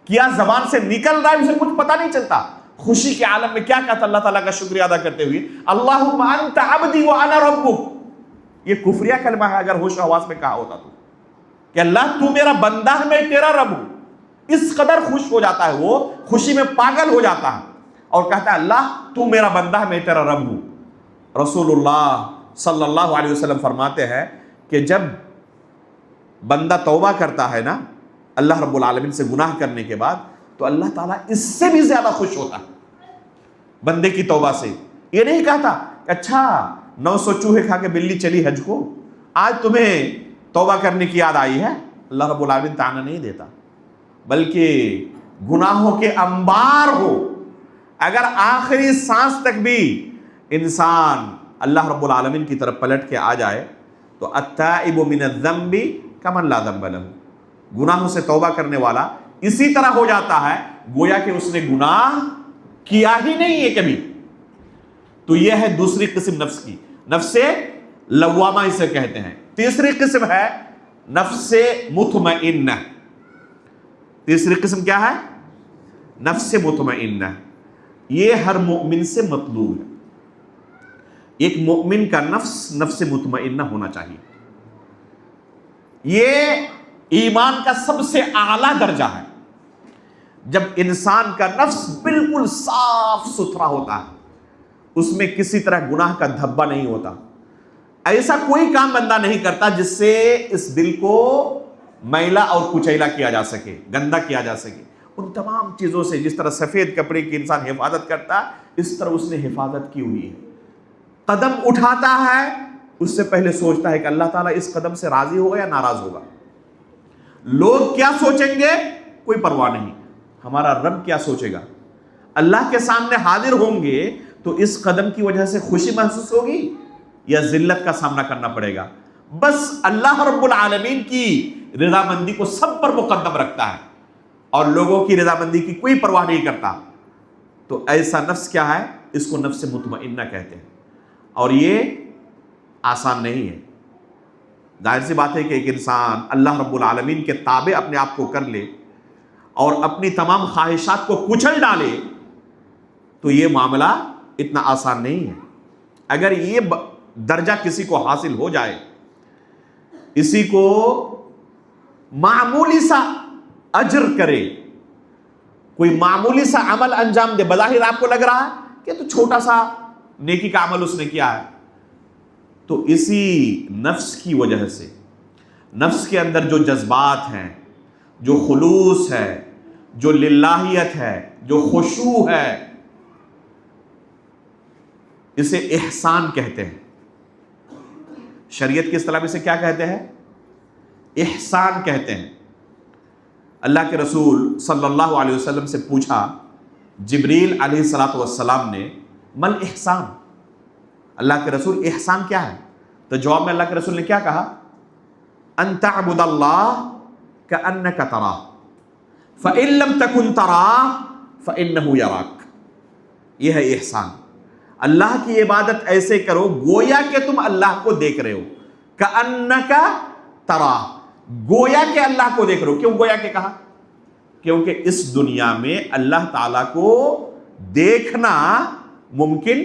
کیا زبان سے نکل رہا ہے اسے کچھ پتہ نہیں چلتا۔ خوشی کے عالم میں کیا کہتا اللہ تعالیٰ کا شکریہ ادا کرتے ہوئے، اللہم انت عبدی وانا ربک، یہ کفریہ کلمہ ہے اگر ہوش و حواس میں کہا ہوتا تو، کہ اللہ تو میرا بندہ ہے، میں تیرا رب ہوں. اس قدر خوش ہو جاتا ہے، وہ خوشی میں پاگل ہو جاتا ہے اور کہتا ہے اللہ تو میرا بندہ ہے، میں تیرا رب ہوں. رسول اللہ صلی اللہ علیہ وسلم فرماتے ہیں کہ جب بندہ توبہ کرتا ہے نا اللہ رب العالمین سے گناہ کرنے کے بعد، تو اللہ تعالیٰ اس سے بھی زیادہ خوش ہوتا ہے بندے کی توبہ سے. یہ نہیں کہتا کہ اچھا 900 چوہے کھا کے بلی چلی حج کو، آج تمہیں توبہ کرنے کی یاد آئی ہے. اللہ رب العالمین طعنہ نہیں دیتا، بلکہ گناہوں کے انبار ہو، اگر آخری سانس تک بھی انسان اللہ رب العالمین کی طرف پلٹ کے آ جائے تو التائب من الذنب کمن لا ذنب لہ، گناہوں سے توبہ کرنے والا اسی طرح ہو جاتا ہے گویا کہ اس نے گناہ کیا ہی نہیں ہے کبھی. تو یہ ہے دوسری قسم نفس کی، نفس لوامہ اسے کہتے ہیں. تیسری قسم ہے نفس مطمئنہ. تیسری قسم کیا ہے؟ نفس مطمئنہ. یہ ہر مومن سے مطلوب ہے. ایک مومن کا نفس نفس مطمئنہ ہونا چاہیے. یہ ایمان کا سب سے اعلیٰ درجہ ہے. جب انسان کا نفس بالکل صاف ستھرا ہوتا ہے، اس میں کسی طرح گناہ کا دھبا نہیں ہوتا، ایسا کوئی کام بندہ نہیں کرتا جس سے اس دل کو میلا اور کچیلا کیا جا سکے، گندا کیا جا سکے. ان تمام چیزوں سے جس طرح سفید کپڑے کی انسان حفاظت کرتا ہے، اس طرح اس نے حفاظت کی ہوئی ہے. قدم اٹھاتا ہے اس سے پہلے سوچتا ہے کہ اللہ تعالیٰ اس قدم سے راضی ہوگا یا ناراض ہوگا. لوگ کیا سوچیں گے کوئی پرواہ نہیں، ہمارا رب کیا سوچے گا. اللہ کے سامنے حاضر ہوں گے تو اس قدم کی وجہ سے خوشی محسوس ہوگی یا ذلت کا سامنا کرنا پڑے گا. بس اللہ رب العالمین کی رضامندی کو سب پر مقدم رکھتا ہے اور لوگوں کی رضامندی کی کوئی پرواہ نہیں کرتا. تو ایسا نفس کیا ہے؟ اس کو نفس مطمئنہ کہتے ہیں. اور یہ آسان نہیں ہے. ظاہر سی بات ہے کہ ایک انسان اللہ رب العالمین کے تابع اپنے آپ کو کر لے اور اپنی تمام خواہشات کو کچل ڈالے تو یہ معاملہ اتنا آسان نہیں ہے. اگر یہ درجہ کسی کو حاصل ہو جائے، اسی کو معمولی سا اجر کرے، کوئی معمولی سا عمل انجام دے، بظاہر آپ کو لگ رہا ہے کہ تو چھوٹا سا نیکی کا عمل اس نے کیا ہے، تو اسی نفس کی وجہ سے، نفس کے اندر جو جذبات ہیں، جو خلوص ہے، جو للہیت ہے، جو خشوع ہے، اسے احسان کہتے ہیں. شریعت کی اصطلاح میں اسے کیا کہتے ہیں؟ احسان کہتے ہیں. اللہ کے رسول صلی اللہ علیہ وسلم سے پوچھا جبریل علیہ الصلوۃ والسلام نے، مل احسان، اللہ کے رسول احسان کیا ہے؟ تو جواب میں اللہ کے رسول نے کیا کہا؟ ان تعبد اللہ کأنک تراہ فإن لم تکن تراہ فإنہ یراک. یہ ہے احسان. اللہ کی عبادت ایسے کرو گویا کہ تم اللہ کو دیکھ رہے ہو. کأنک تراہ، گویا کہ اللہ کو دیکھ رہے ہو. کیوں گویا کہ کہا؟ کیونکہ اس دنیا میں اللہ تعالیٰ کو دیکھنا ممکن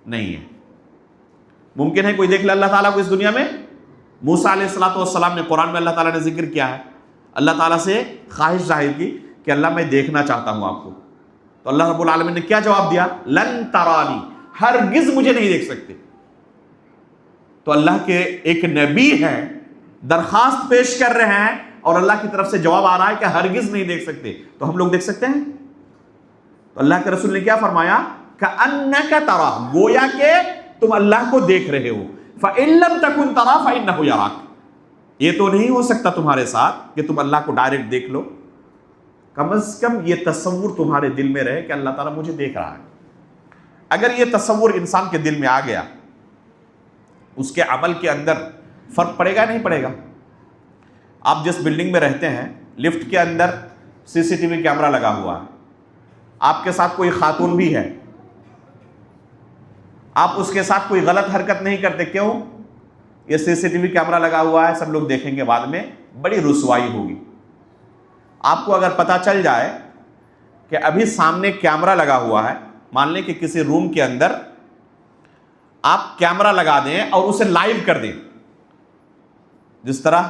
نہیں ہے. ممکن ہے کوئی دیکھ لے اللہ تعالیٰ کو اس دنیا میں؟ موسیٰ علیہ السلام نے قرآن میں اللہ تعالیٰ نے ذکر کیا ہے، اللہ تعالیٰ سے خواہش ظاہر کی کہ اللہ میں دیکھنا چاہتا ہوں آپ کو. تو اللہ رب العالمین نے کیا جواب دیا؟ لن ترانی، ہرگز مجھے نہیں دیکھ سکتے. تو اللہ کے ایک نبی ہیں، درخواست پیش کر رہے ہیں اور اللہ کی طرف سے جواب آ رہا ہے کہ ہرگز نہیں دیکھ سکتے. تو ہم لوگ دیکھ سکتے ہیں؟ تو اللہ کے رسول نے کیا فرمایا؟ کأنک تراہ، گویا کہ تم اللہ کو دیکھ رہے ہو. فإن لم تکن تراہ فإنہ یراک. یہ تو نہیں ہو سکتا تمہارے ساتھ کہ تم اللہ کو ڈائریکٹ دیکھ لو. کم از کم یہ تصور تمہارے دل میں رہے کہ اللہ تعالیٰ مجھے دیکھ رہا ہے. اگر یہ تصور انسان کے دل میں آ گیا، اس کے عمل کے اندر فرق پڑے گا نہیں پڑے گا؟ آپ جس بلڈنگ میں رہتے ہیں، لفٹ کے اندر CCTV کیمرہ لگا ہوا ہے، آپ کے ساتھ کوئی خاتون بھی ہے، آپ اس کے ساتھ کوئی غلط حرکت نہیں کرتے. کیوں؟ یہ CCTV کیمرہ لگا ہوا ہے، سب لوگ دیکھیں گے، بعد میں بڑی رسوائی ہوگی. آپ کو اگر پتہ چل جائے کہ ابھی سامنے کیمرہ لگا ہوا ہے، مان لیں کہ کسی روم کے اندر آپ کیمرہ لگا دیں اور اسے لائیو کر دیں، جس طرح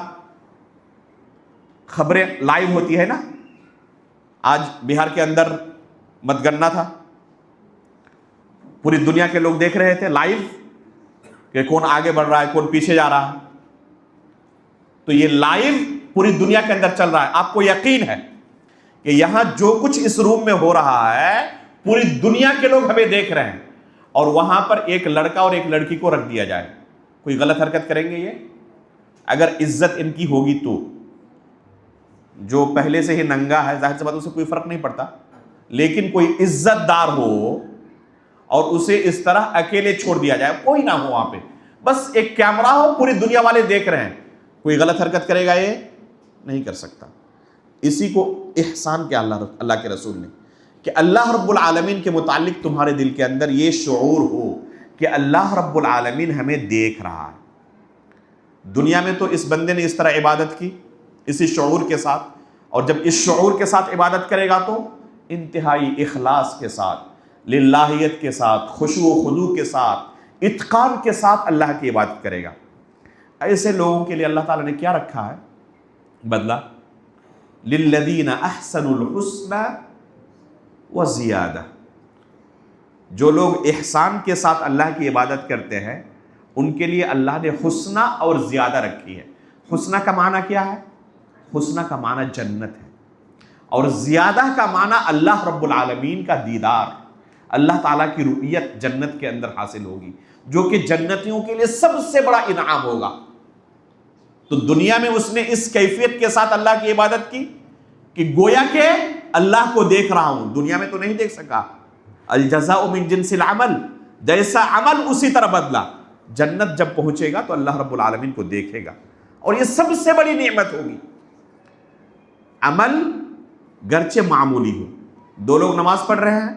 خبریں لائیو ہوتی ہے نا. آج بہار کے اندر متگنہ تھا، پوری دنیا کے لوگ دیکھ رہے تھے لائیو کہ کون آگے بڑھ رہا ہے، کون پیچھے جا رہا ہے. تو یہ لائیو پوری دنیا کے اندر چل رہا ہے. آپ کو یقین ہے کہ یہاں جو کچھ اس روم میں ہو رہا ہے پوری دنیا کے لوگ ہمیں دیکھ رہے ہیں، اور وہاں پر ایک لڑکا اور ایک لڑکی کو رکھ دیا جائے، کوئی غلط حرکت کریں گے یہ؟ اگر عزت ان کی ہوگی تو. جو پہلے سے ہی ننگا ہے ظاہر سی بات اسے کوئی فرق نہیں پڑتا، لیکن کوئی عزت دار ہو اور اسے اس طرح اکیلے چھوڑ دیا جائے، کوئی نہ ہو وہاں پہ، بس ایک کیمرہ ہو، پوری دنیا والے دیکھ رہے ہیں، کوئی غلط حرکت کرے گا یہ؟ نہیں کر سکتا. اسی کو احسان کیا اللہ کے رسول نے، کہ اللہ رب العالمین کے متعلق تمہارے دل کے اندر یہ شعور ہو کہ اللہ رب العالمین ہمیں دیکھ رہا ہے. دنیا میں تو اس بندے نے اس طرح عبادت کی اسی شعور کے ساتھ، اور جب اس شعور کے ساتھ عبادت کرے گا تو انتہائی اخلاص کے ساتھ، للہیت کے ساتھ، خشوع و خضوع کے ساتھ، اتقان کے ساتھ اللہ کی عبادت کرے گا. ایسے لوگوں کے لیے اللہ تعالیٰ نے کیا رکھا ہے بدلہ؟ للذین احسنوا الحسنى وزیادہ. جو لوگ احسان کے ساتھ اللہ کی عبادت کرتے ہیں ان کے لیے اللہ نے حسنہ اور زیادہ رکھی ہے. حسنہ کا معنی کیا ہے؟ حسنہ کا معنی جنت ہے، اور زیادہ کا معنی اللہ رب العالمین کا دیدار، اللہ تعالیٰ کی رؤیت جنت کے اندر حاصل ہوگی، جو کہ جنتیوں کے لیے سب سے بڑا انعام ہوگا. تو دنیا میں اس نے اس کیفیت کے ساتھ اللہ کی عبادت کی کہ گویا کہ اللہ کو دیکھ رہا ہوں. دنیا میں تو نہیں دیکھ سکا. الجزاء من جنس العمل، جیسا عمل اسی طرح بدلا. جنت جب پہنچے گا تو اللہ رب العالمین کو دیکھے گا، اور یہ سب سے بڑی نعمت ہوگی. عمل گرچہ معمولی ہو، دو لوگ نماز پڑھ رہے ہیں،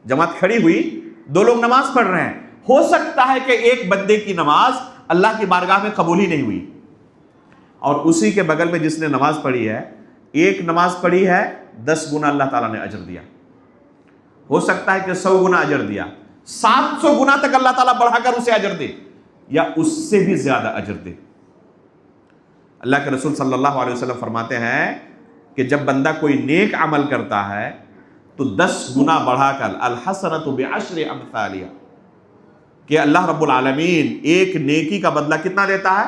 جماعت کھڑی ہوئی، دو لوگ نماز پڑھ رہے ہیں، ہو سکتا ہے کہ ایک بندے کی نماز اللہ کی بارگاہ میں قبول ہی نہیں ہوئی، اور اسی کے بغل میں جس نے نماز پڑھی ہے، ایک نماز پڑھی ہے 10 گنا اللہ تعالیٰ نے اجر دیا. ہو سکتا ہے کہ 100 گنا اجر دیا، 700 گنا تک اللہ تعالیٰ بڑھا کر اسے اجر دے، یا اس سے بھی زیادہ اجر دے. اللہ کے رسول صلی اللہ علیہ وسلم فرماتے ہیں کہ جب بندہ کوئی نیک عمل کرتا ہے تو 10 گنا بڑھا کر الحسنۃ بعشر امثالها، کہ اللہ رب العالمین ایک نیکی کا بدلہ کتنا دیتا ہے؟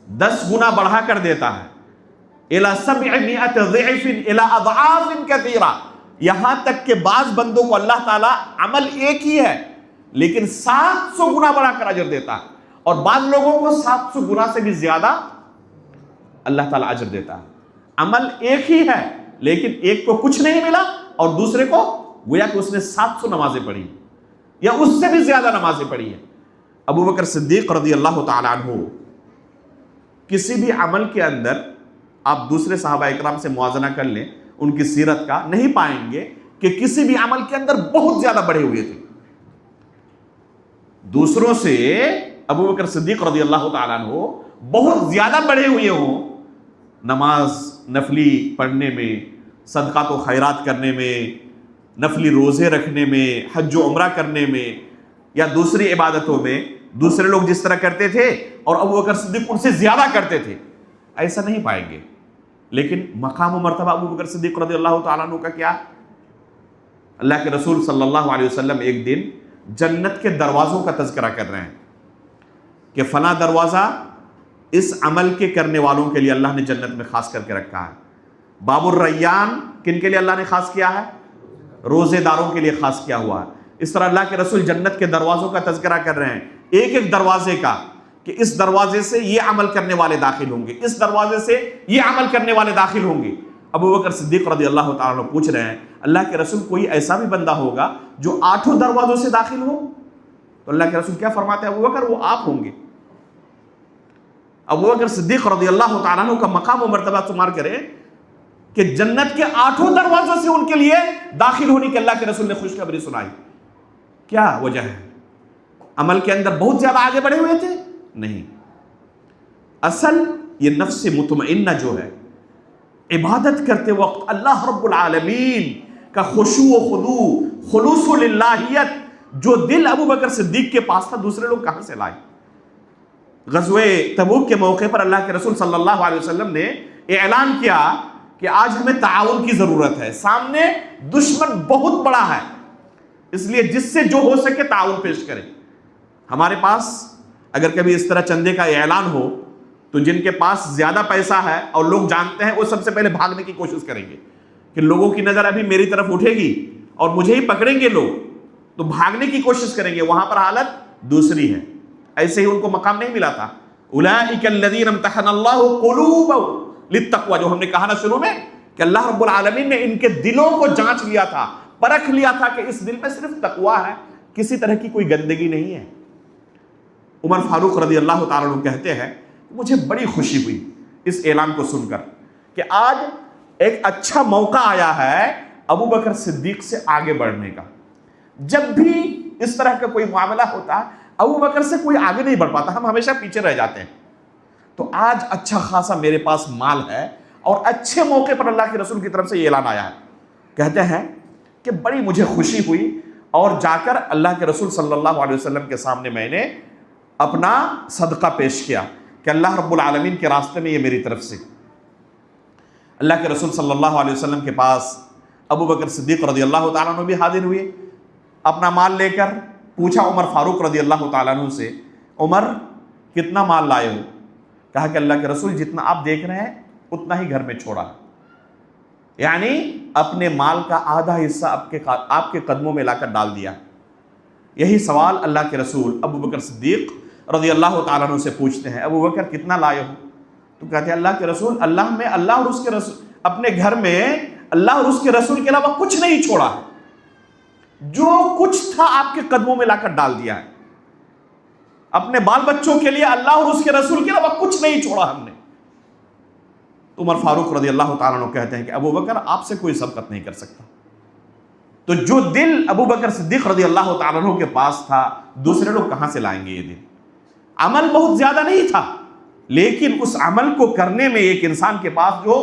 10 گنا بڑھا کر دیتا ہے. الى 700 ضعف الى اضعاف کثیرہ، یہاں تک کہ بعض بندوں کو اللہ تعالیٰ عمل ایک ہی ہے لیکن 700 گنا بڑھا کر اجر دیتا ہے، اور بعض لوگوں کو 700 گنا سے بھی زیادہ اللہ تعالیٰ اجر دیتا ہے. عمل ایک ہی ہے لیکن ایک کو کچھ نہیں ملا اور دوسرے کو گویا کہ اس نے 700 نمازیں پڑھی یا اس سے بھی زیادہ نمازیں پڑھی ہیں. ابو بکر صدیق رضی اللہ تعالیٰ عنہ کسی بھی عمل کے اندر آپ دوسرے صحابہ اکرام سے موازنہ کر لیں ان کی سیرت کا، نہیں پائیں گے کہ کسی بھی عمل کے اندر بہت زیادہ بڑھے ہوئے تھے. دوسروں سے ابو بکر صدیق رضی اللہ تعالیٰ عنہ بہت زیادہ بڑھے ہوئے ہوں، نماز نفلی پڑھنے میں، صدقات و خیرات کرنے میں، نفلی روزے رکھنے میں، حج و عمرہ کرنے میں، یا دوسری عبادتوں میں دوسرے لوگ جس طرح کرتے تھے اور ابو بکر صدیق ان سے زیادہ کرتے تھے، ایسا نہیں پائیں گے. لیکن مقام و مرتبہ ابو بکر صدیق رضی اللہ تعالیٰ عنہ کا کیا؟ اللہ کے رسول صلی اللہ علیہ وسلم ایک دن جنت کے دروازوں کا تذکرہ کر رہے ہیں کہ فلاں دروازہ اس عمل کے کرنے والوں کے لیے اللہ نے جنت میں خاص کر کے رکھا ہے. باب الریان کن کے لیے اللہ نے خاص کیا ہے؟ روزے داروں کے لیے خاص کیا ہوا ہے. اس طرح اللہ کے رسول جنت کے دروازوں کا تذکرہ کر رہے ہیں، ایک ایک دروازے کا، کہ اس دروازے سے یہ عمل کرنے والے داخل ہوں گے، اس دروازے سے یہ عمل کرنے والے داخل ہوں گے. ابو بکر صدیق رضی اللہ تعالیٰ عنہ پوچھ رہے ہیں اللہ کے رسول کوئی ایسا بھی بندہ ہوگا جو 8 دروازوں سے داخل ہو؟ تو اللہ کے رسول کیا فرماتے ہیں؟ ابو بکر وہ آپ ہوں گے. ابو بکر صدیق رضی اللہ تعالیٰ عنہ کا مقام و مرتبہ شمار کریں کہ جنت کے 8 دروازوں سے ان کے لیے داخل ہونے کے اللہ کے رسول نے خوشخبری سنائی. کیا وجہ ہے؟ عمل کے اندر بہت زیادہ آگے بڑھے ہوئے تھے؟ نہیں. اصل یہ نفس مطمئنہ جو ہے عبادت کرتے وقت اللہ رب العالمین کا خشوع و خضوع، خلوص و للہیت، جو دل ابو بکر صدیق کے پاس تھا دوسرے لوگ کہاں سے لائے؟ غزوہ تبوک کے موقع پر اللہ کے رسول صلی اللہ علیہ وسلم نے اعلان کیا کہ آج ہمیں تعاون کی ضرورت ہے، سامنے دشمن بہت بڑا ہے، اس لیے جس سے جو ہو سکے تعاون پیش کریں۔ ہمارے پاس اگر کبھی اس طرح چندے کا اعلان ہو تو جن کے پاس زیادہ پیسہ ہے اور لوگ جانتے ہیں وہ سب سے پہلے بھاگنے کی کوشش کریں گے کہ لوگوں کی نظر ابھی میری طرف اٹھے گی اور مجھے ہی پکڑیں گے لوگ، تو بھاگنے کی کوشش کریں گے، وہاں پر حالت دوسری ہے۔ ایسے ہی ان کو مقام نہیں ملا تھا، اولئک الذین امتحن اللہ قلوبهم للتقوی، جو ہم نے کہا نا شروع میں کہ اللہ رب العالمین نے ان کے دلوں کو جانچ لیا تھا، پرکھ لیا تھا کہ اس دل میں صرف تقوی ہے، کسی طرح کی کوئی گندگی نہیں ہے۔ عمر فاروق رضی اللہ تعالیٰ عنہ کہتے ہیں مجھے بڑی خوشی ہوئی اس اعلان کو سن کر کہ آج ایک اچھا موقع آیا ہے ابو بکر صدیق سے آگے بڑھنے کا۔ جب بھی اس طرح کا کوئی معاملہ ہوتا ہے ابو بکر سے کوئی آگے نہیں بڑھ پاتا، ہم ہمیشہ پیچھے رہ جاتے ہیں، تو آج اچھا خاصا میرے پاس مال ہے اور اچھے موقع پر اللہ کے رسول کی طرف سے یہ اعلان آیا ہے۔ کہتے ہیں کہ بڑی مجھے خوشی ہوئی اور جا کر اللہ کے رسول صلی اللہ علیہ وسلم کے سامنے میں نے اپنا صدقہ پیش کیا کہ اللہ رب العالمین کے راستے میں یہ میری طرف سے۔ اللہ کے رسول صلی اللہ علیہ وسلم کے پاس ابو بکر صدیق رضی اللہ تعالیٰ عنہ بھی حاضر ہوئے، اپنا مال لے کر پوچھا عمر فاروق رضی اللہ تعالیٰ عنہ سے، عمر کتنا مال لائے ہو؟ کہا کہ اللہ کے رسول جتنا آپ دیکھ رہے ہیں اتنا ہی گھر میں چھوڑا، یعنی اپنے مال کا آدھا حصہ آپ کے قدموں میں لا کر ڈال دیا۔ یہی سوال اللہ کے رسول ابو بکر صدیق رضی اللہ تعالیٰ عنہ سے پوچھتے ہیں، ابو بکر کتنا لائے ہو؟ تو کہتے ہیں اللہ کے رسول اللہ میں اللہ اور اس کے رسول، اپنے گھر میں اللہ اور اس کے رسول کے علاوہ کچھ نہیں چھوڑا، جو کچھ تھا آپ کے قدموں میں لا کر ڈال دیا ہے، اپنے بال بچوں کے لیے اللہ اور اس کے رسول کے علاوہ کچھ نہیں چھوڑا ہم نے۔ عمر فاروق رضی اللہ تعالیٰ عنہ کہتے ہیں کہ ابو بکر آپ سے کوئی سبقت نہیں کر سکتا۔ تو جو دل ابو بکر صدیق رضی اللہ تعالیٰ عنہ کے پاس تھا دوسرے لوگ کہاں سے لائیں گے یہ دل؟ عمل بہت زیادہ نہیں تھا، لیکن اس عمل کو کرنے میں ایک انسان کے پاس جو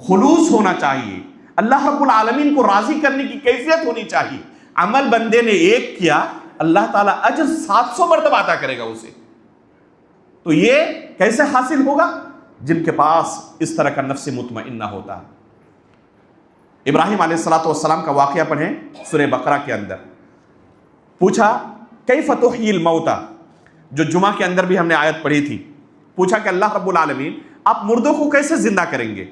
خلوص ہونا چاہیے، اللہ رب العالمین کو راضی کرنے کی کیفیت ہونی چاہیے۔ عمل بندے نے ایک کیا، اللہ تعالیٰ اجر 700 مرتبہ عطا کرے گا اسے۔ تو یہ کیسے حاصل ہوگا؟ جن کے پاس اس طرح کا نفس مطمئنہ ہوتا ہے۔ ابراہیم علیہ السلام کا واقعہ پڑھیں سورہ بقرہ کے اندر، پوچھا کیف تحیی الموتى، جو جمعہ کے اندر بھی ہم نے آیت پڑھی تھی، پوچھا کہ اللہ رب العالمین آپ مردوں کو کیسے زندہ کریں گے؟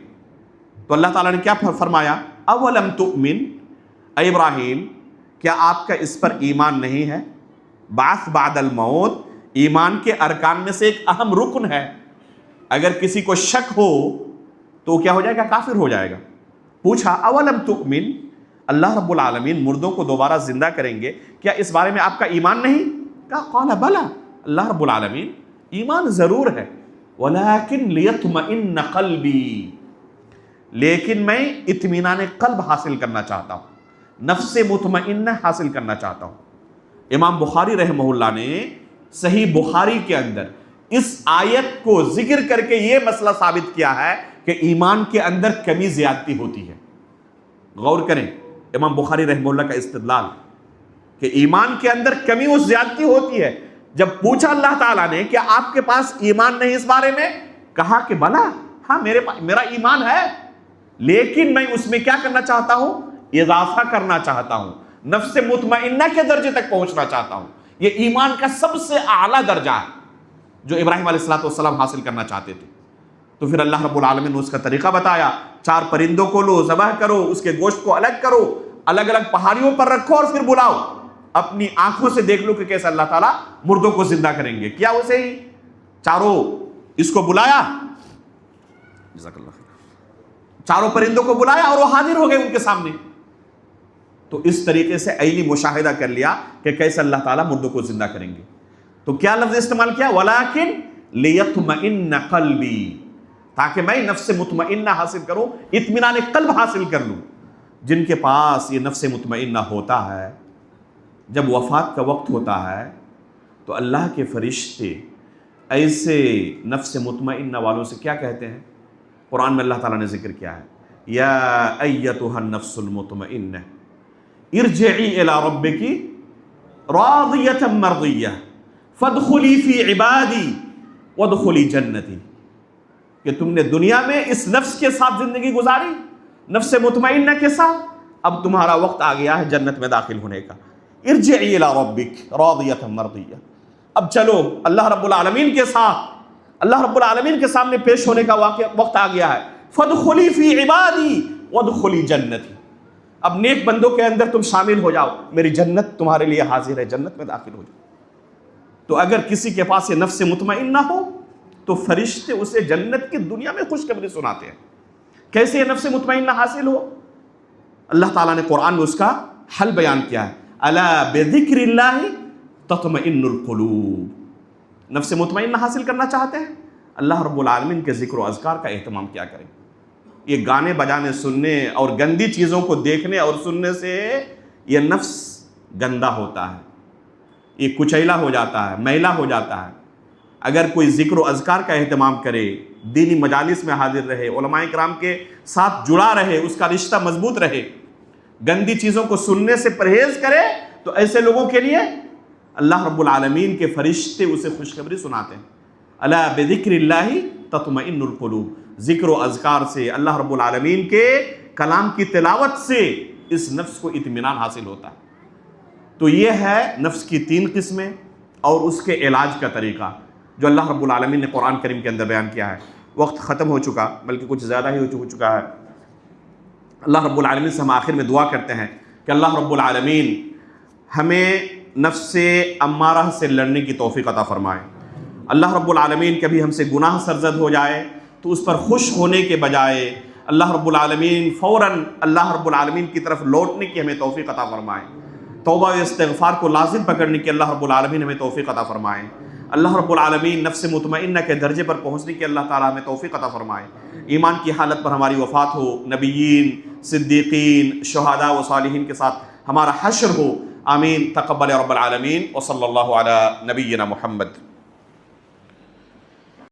تو اللہ تعالیٰ نے کیا فرمایا؟ اولم تؤمن، اے ابراہیم کیا آپ کا اس پر ایمان نہیں ہے؟ بعث بعد الموت ایمان کے ارکان میں سے ایک اہم رکن ہے، اگر کسی کو شک ہو تو کیا ہو جائے گا؟ کافر ہو جائے گا۔ پوچھا اولم تؤمن، اللہ رب العالمین مردوں کو دوبارہ زندہ کریں گے، کیا اس بارے میں آپ کا ایمان نہیں؟ کہا قال بلا، اللہ رب العالمین ایمان ضرور ہے، ولیکن لیطمئن قلبی، لیکن میں اطمینان قلب حاصل کرنا چاہتا ہوں، نفس مطمئنہ حاصل کرنا چاہتا ہوں۔ امام بخاری رحمہ اللہ نے صحیح بخاری کے اندر اس آیت کو ذکر کر کے یہ مسئلہ ثابت کیا ہے کہ ایمان کے اندر کمی زیادتی ہوتی ہے۔ غور کریں امام بخاری رحمہ اللہ کا استدلال کہ ایمان کے اندر کمی و زیادتی ہوتی ہے۔ جب پوچھا اللہ تعالیٰ نے کہ آپ کے پاس ایمان نہیں اس بارے میں، کہا کہ بلا، ہاں میرا ایمان ہے، لیکن میں اس میں کیا کرنا چاہتا ہوں؟ اضافہ کرنا چاہتا ہوں، نفس مطمئنہ کے درجے تک پہنچنا چاہتا ہوں۔ یہ ایمان کا سب سے اعلیٰ درجہ ہے جو ابراہیم علیہ السلام حاصل کرنا چاہتے تھے۔ تو پھر اللہ رب العالمین نے اس کا طریقہ بتایا، 4 پرندوں کو لو، ذبح کرو، اس کے گوشت کو الگ کرو، الگ الگ پہاڑیوں پر رکھو اور پھر بلاؤ، اپنی آنکھوں سے دیکھ لو کہ کیسے اللہ تعالیٰ مردوں کو زندہ کریں گے۔ کیا اسے ہی چاروں اس کو بلایا، جزاک اللہ خیر، 4 پرندوں کو بلایا اور وہ حاضر ہو گئے ان کے سامنے۔ تو اس طریقے سے عینی مشاہدہ کر لیا کہ کیسے اللہ تعالیٰ مردوں کو زندہ کریں گے۔ تو کیا لفظ استعمال کیا؟ ولیکن لیطمئن قلبی، تاکہ میں نفس مطمئنہ حاصل کروں، اطمینان قلب حاصل کر لوں۔ جن کے پاس یہ نفس مطمئنہ ہوتا ہے، جب وفات کا وقت ہوتا ہے تو اللہ کے فرشتے ایسے نفس مطمئنہ والوں سے کیا کہتے ہیں؟ قرآن میں اللہ تعالیٰ نے ذکر کیا ہے، یا ایتھا النفس المطمئنہ ارجعی الی ربک راضیۃ مرضیہ فادخلی فی عبادی وادخلی جنتی، کہ تم نے دنیا میں اس نفس کے ساتھ زندگی گزاری، نفس مطمئنہ کے ساتھ، اب تمہارا وقت آ گیا ہے جنت میں داخل ہونے کا۔ ارجعی الی ربک راضیۃ مرضیہ، اب چلو اللہ رب العالمین کے ساتھ، اللہ رب العالمین کے سامنے پیش ہونے کا وقت آ گیا ہے۔ فادخلی فی عبادی وادخلی جنتی، اب نیک بندوں کے اندر تم شامل ہو جاؤ، میری جنت تمہارے لیے حاضر ہے، جنت میں داخل ہو جاؤ۔ تو اگر کسی کے پاس یہ نفس مطمئنہ ہو تو فرشتے اسے جنت کی دنیا میں خوشخبری سناتے ہیں۔ کیسے یہ نفس مطمئنہ حاصل ہو؟ اللہ تعالیٰ نے قرآن میں اس کا حل بیان کیا ہے، الا بذکر اللہ تطمئن القلوب۔ نفس مطمئنہ حاصل کرنا چاہتے ہیں، اللہ رب العالمین کے ذکر و اذکار کا اہتمام کیا کریں۔ یہ گانے بجانے سننے اور گندی چیزوں کو دیکھنے اور سننے سے یہ نفس گندا ہوتا ہے، یہ کچیلا ہو جاتا ہے، میلا ہو جاتا ہے۔ اگر کوئی ذکر و اذکار کا اہتمام کرے، دینی مجالس میں حاضر رہے، علماء کرام کے ساتھ جڑا رہے، اس کا رشتہ مضبوط رہے، گندی چیزوں کو سننے سے پرہیز کرے، تو ایسے لوگوں کے لیے اللہ رب العالمین کے فرشتے اسے خوشخبری سناتے ہیں۔ الا بذکر اللہ تطمئن القلوب، ذکر و اذکار سے، اللہ رب العالمین کے کلام کی تلاوت سے اس نفس کو اطمینان حاصل ہوتا ہے۔ تو یہ ہے نفس کی 3 قسمیں اور اس کے علاج کا طریقہ جو اللہ رب العالمین نے قرآن کریم کے اندر بیان کیا ہے۔ وقت ختم ہو چکا، بلکہ کچھ زیادہ ہی ہو چکا ہے۔ اللہ رب العالمین سے ہم آخر میں دعا کرتے ہیں کہ اللہ رب العالمین ہمیں نفس امارہ سے لڑنے کی توفیق عطا فرمائے۔ اللہ رب العالمین کبھی ہم سے گناہ سرزد ہو جائے تو اس پر خوش ہونے کے بجائے اللہ رب العالمین فوراً اللہ رب العالمین کی طرف لوٹنے کی ہمیں توفیق عطا فرمائے۔ توبہ و استغفار کو لازم پکڑنے کی اللہ رب العالمین ہمیں توفیق عطا فرمائے۔ اللہ رب العالمین نفس مطمئنہ کے درجے پر پہنچنے کی اللہ تعالیٰ ہمیں توفیق عطا فرمائے۔ ایمان کی حالت پر ہماری وفات ہو، نبیین، صدیقین، شہداء و صالحین کے ساتھ ہمارا حشر ہو، آمین۔ تقبل رب العالمین، وصلی اللہ علی نبینا محمد۔